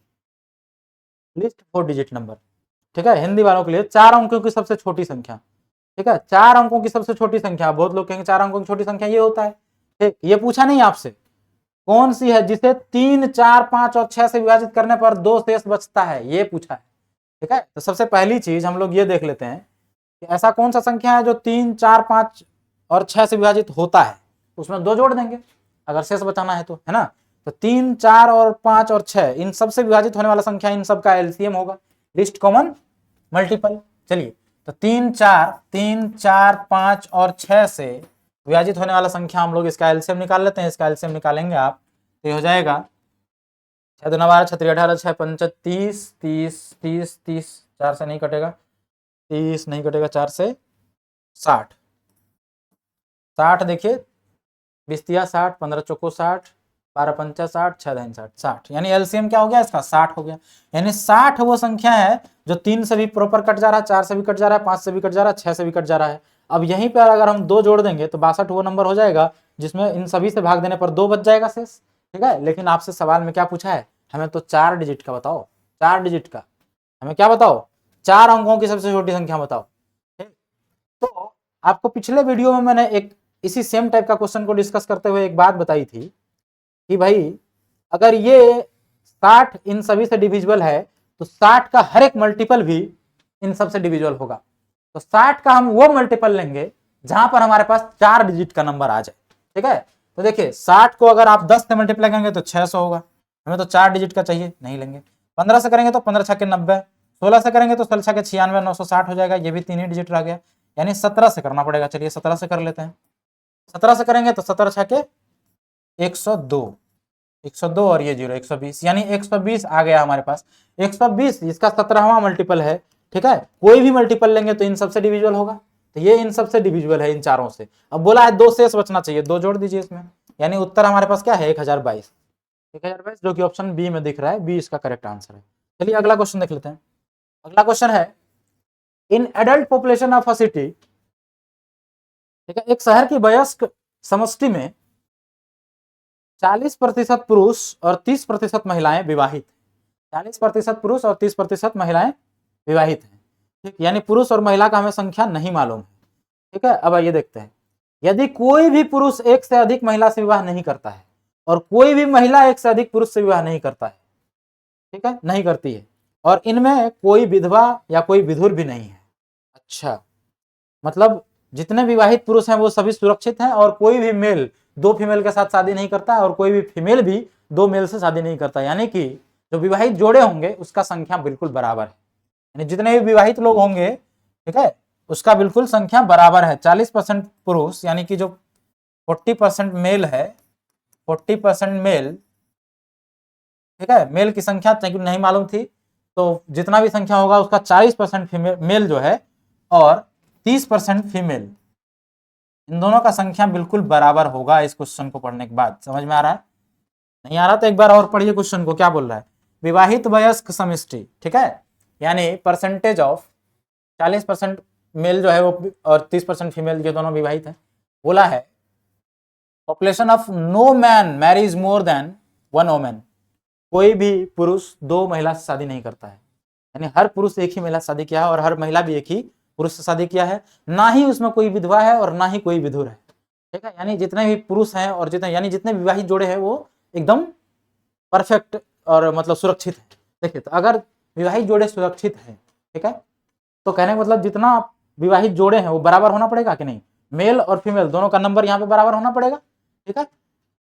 List 4 digit number, ठीक है, हिंदी वालों के लिए 4 अंकों की सबसे छोटी संख्या, ठीक है, 4 अंकों की सबसे छोटी संख्या। बहुत लोग कहेंगे 4 अंकों की छोटी संख्या ये होता है, ठीक। ये पूछा नहीं आपसे, कौन सी है जिसे 3 4 5 और 6 से विभाजित करने पर 2 शेष बचता है, ये पूछा है, ठीक है। तो सबसे पहली चीज हम लोग ये देख लेते हैं कि ऐसा कौन सा संख्या है जो 3 4 5 और 6 से विभाजित होता है, उसमें 2 जोड़ देंगे अगर शेष बचाना है तो, है ना। तो 3 4 और 5 और 6 इन सब से विभाजित होने वाला संख्या, इन सब का एलसीएम होगा, लिस्ट कॉमन मल्टीपल। चलिए तो 3 4 5 और 6 से विभाजित होने वाला संख्या हम लोग इसका एलसीएम निकाल लेते हैं। इसका एलसीएम निकालेंगे आप तो ये हो जाएगा 6 2 9 12 6 3 18 6 5 30 30 30 30, 4 से नहीं कटेगा, 30 नहीं कटेगा, 4 से 60, 60 देखिए 20 तिया 60, 15 चौको 60, 12 पंचा 60, 6 दाइन 60, 60, यानी एलसीएम क्या हो गया इसका 60 हो गया। यानी 60 वो संख्या है जो 3 से भी प्रॉपर कट जा रहा है, 4 से भी कट जा रहा है, 5 से भी कट जा रहा है, 6 से भी कट जा रहा है। अब यहीं पर अगर हम 2 जोड़ देंगे तो 62 वो नंबर हो जाएगा, जिसमें इन सभी से भाग देने पर 2 बच जाएगा शेष, ठीक है। लेकिन आपसे सवाल में क्या पूछा है, हमें तो 4 डिजिट का बताओ, 4 डिजिट का हमें क्या बताओ, 4 अंकों की सबसे छोटी संख्या बताओ, ठीक। तो आपको पिछले वीडियो में मैंने एक इसी सेम टाइप का क्वेश्चन को डिस्कस करते हुए एक बात बताई थी कि भाई अगर ये 60 इन सभी से डिविजिबल है तो 60 का हर एक मल्टीपल भी इन सब से डिविजिबल होगा। तो 60 का हम वो मल्टीपल लेंगे जहां पर हमारे पास 4 डिजिट का नंबर आ जाए। ठीक है, तो देखिए 60 को अगर आप 10 से मल्टीप्लाई करेंगे तो 600 होगा, हमें तो 4 डिजिट का चाहिए, नहीं लेंगे। 15 से करेंगे तो 15 छक्के 90, 16 से करेंगे तो 16 छक्के 96, 960 हो जाएगा, ये भी 3 ही डिजिट रह गया, यानी 17 से करना पड़ेगा। चलिए 17 से कर लेते हैं। 17 से करेंगे तो 17 छक्के 102, 102 और ये 0 120, यानी 120 आ गया हमारे पास। 120 इसका 17वां मल्टीपल है। ठीक है, कोई भी मल्टीपल लेंगे तो इन सबसे डिविजिबल होगा, तो ये इन सबसे डिविजिबल है, इन चारों से। अब बोला है 2 शेष बचना चाहिए, 2 जोड़ दीजिए इसमें, यानी उत्तर हमारे पास क्या है 1022, 1022, जो कि ऑप्शन बी में दिख रहा है, बी इसका करेक्ट आंसर है। चलिए अगला क्वेश्चन देख लेते हैं। अगला क्वेश्चन है, in adult population of a city, ठीक है, एक शहर की वयस्क समष्टि में 40% पुरुष और 30% महिलाएं विवाहित हैं। 40% पुरुष और 30% महिलाएं विवाहित हैं। ठीक, यानी पुरुष और महिला का हमें संख्या नहीं मालूम है। ठीक है, अब आइए देखते हैं, यदि कोई भी पुरुष एक से अधिक महिला से विवाह नहीं करता है और कोई भी महिला एक से अधिक पुरुष से विवाह नहीं करता है, ठीक है, नहीं करती है, और इनमें कोई विधवा या कोई विधुर भी नहीं है। अच्छा, मतलब जितने विवाहित पुरुष हैं वो सभी सुरक्षित हैं, और कोई भी मेल 2 फीमेल के साथ शादी नहीं करता है, और कोई भी फीमेल भी 2 मेल से शादी नहीं करता, यानी कि जो विवाहित जोड़े होंगे उसका संख्या बिल्कुल बराबर है, यानी जितने भी विवाहित लोग होंगे, ठीक है, उसका बिल्कुल संख्या बराबर है। 40% पुरुष, यानी कि जो 40% मेल है, 40% मेल, ठीक है, मेल की संख्या नहीं मालूम थी, तो जितना भी संख्या होगा उसका 40% फीमेल मेल जो है और 30% फीमेल, इन दोनों का संख्या बिल्कुल बराबर होगा। इस क्वेश्चन को पढ़ने के बाद समझ में आ रहा है? नहीं आ रहा तो एक बार और पढ़िए क्वेश्चन को, क्या बोल रहा है। विवाहित वयस्क समष्टि, ठीक है, यानी परसेंटेज ऑफ 40% मेल जो है वो और 30% फीमेल, ये दोनों विवाहित है। बोला है population of no man marriage more than 1 women, कोई भी पुरुष 2 महिला से शादी नहीं करता है, यानी हर पुरुष एक ही महिला से शादी किया है और हर महिला भी एक ही पुरुष से शादी किया है, ना ही उसमें कोई विधवा है और ना ही कोई विधुर है। ठीक है, यानी जितने भी पुरुष हैं और जितने विवाहित जोड़े हैं वो एकदम परफेक्ट और मतलब सुरक्षित है। देखिए, तो अगर विवाहित जोड़े सुरक्षित हैं, ठीक है, तो कहने का मतलब जितना विवाहित जोड़े हैं वो बराबर होना पड़ेगा कि नहीं, मेल और फीमेल दोनों का नंबर यहाँ पे बराबर होना पड़ेगा। ठीक है,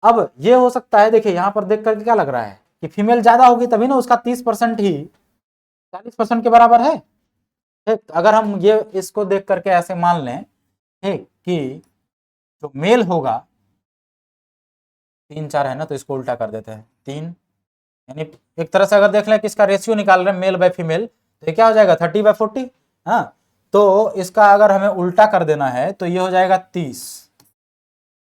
अब ये हो सकता है, देखिए यहाँ पर देख करके क्या लग रहा है कि फीमेल ज्यादा होगी तभी ना उसका 30% ही 40% के बराबर है। ठीक, अगर हम ये इसको देख करके ऐसे मान लें, ठीक, कि जो मेल होगा 3 4 है ना, तो इसको उल्टा कर देते हैं 3, यानी एक तरह से अगर देख लें कि इसका रेशियो निकाल रहे हैं मेल बाय फीमेल, तो ये क्या हो जाएगा 30/40। हाँ, तो इसका अगर हमें उल्टा कर देना है तो ये हो जाएगा 30।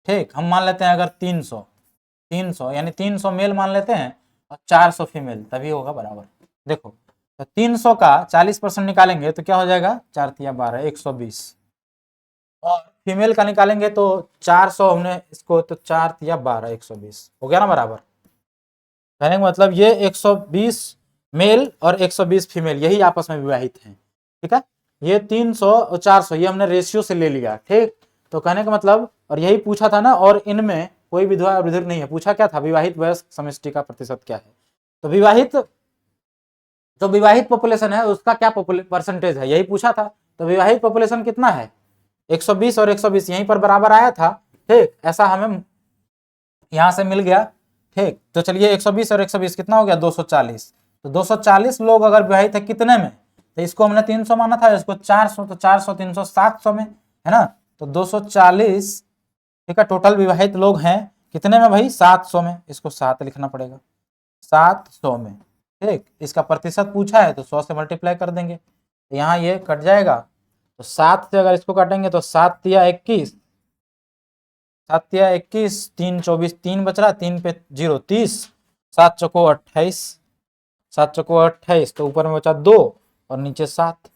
ठीक, हम मान लेते हैं अगर 300 यानी 300 मेल मान लेते हैं और 400 फीमेल, तभी होगा बराबर। देखो, तो 300 का 40% निकालेंगे तो क्या हो जाएगा 4 तिया 12, 120, और फीमेल का निकालेंगे तो 400, हमने इसको तो 4 तिया 12, 120 हो गया ना बराबर। कहने का मतलब ये 120 मेल और 120 फीमेल यही आपस में विवाहित हैं। ठीक है, ये 300 और 400 ये हमने रेशियो से ले लिया। ठीक, तो कहने का मतलब, और यही पूछा था ना, और इनमें कोई विधवा और विधुर नहीं है। पूछा क्या था, विवाहित वयस्क समष्टि का प्रतिशत क्या है, तो विवाहित जो विवाहित पॉपुलेशन है उसका क्या परसेंटेज है, यही पूछा था। तो विवाहित पॉपुलेशन कितना है 120 और 120 यहीं पर बराबर आया था। ठीक, ऐसा हमें यहां से मिल गया। ठीक, तो चलिए 120 और 120 कितना हो गया 240, तो 240 लोग अगर विवाहित है कितने में, तो इसको हमने 300 माना था, इसको 400, तो 400 300 700 में, है ना, तो 240, ठीक है, टोटल विवाहित लोग हैं कितने में भाई 700 में, इसको 7 लिखना पड़ेगा 700 में। ठीक, इसका प्रतिशत पूछा है तो 100 से मल्टीप्लाई कर देंगे, तो यहाँ ये कट जाएगा, तो 7 से अगर इसको काटेंगे तो 7 तिया 21, 7 तिया 21, 3 24, 3 बच रहा, 3 पे 0 30, 7 चौको 28, 7 चौको 28, तो ऊपर में बचा 2 और नीचे 7।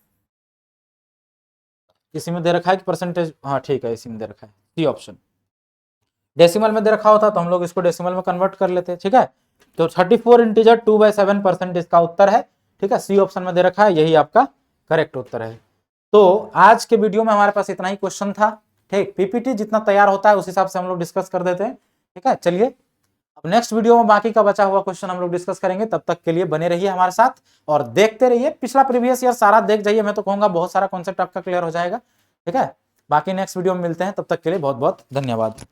इसी में दे रखा है कि परसेंटेज, हाँ ठीक है, इसी में दे रखा है, सी ऑप्शन। डेसिमल में दे रखा होता तो हम लोग इसको डेसिमल में कन्वर्ट कर लेते। ठीक है, तो 34 इंटीजर 2/7% इसका उत्तर है। ठीक है, सी ऑप्शन में दे रखा है, यही आपका करेक्ट उत्तर है। तो आज के वीडियो में हमारे पास इतना ही क्वेश्चन था। ठीक, पीपीटी जितना तैयार होता है उस हिसाब से हम लोग डिस्कस कर देते हैं। ठीक है, चलिए अब नेक्स्ट वीडियो में बाकी का बचा हुआ क्वेश्चन हम लोग डिस्कस करेंगे। तब तक के लिए बने रहिए हमारे साथ और देखते रहिए। पिछला प्रीवियस ईयर सारा देख जाइए, मैं तो कहूंगा बहुत सारा कॉन्सेप्ट आपका क्लियर हो जाएगा। ठीक है, बाकी नेक्स्ट वीडियो में मिलते हैं, तब तक के लिए बहुत बहुत धन्यवाद।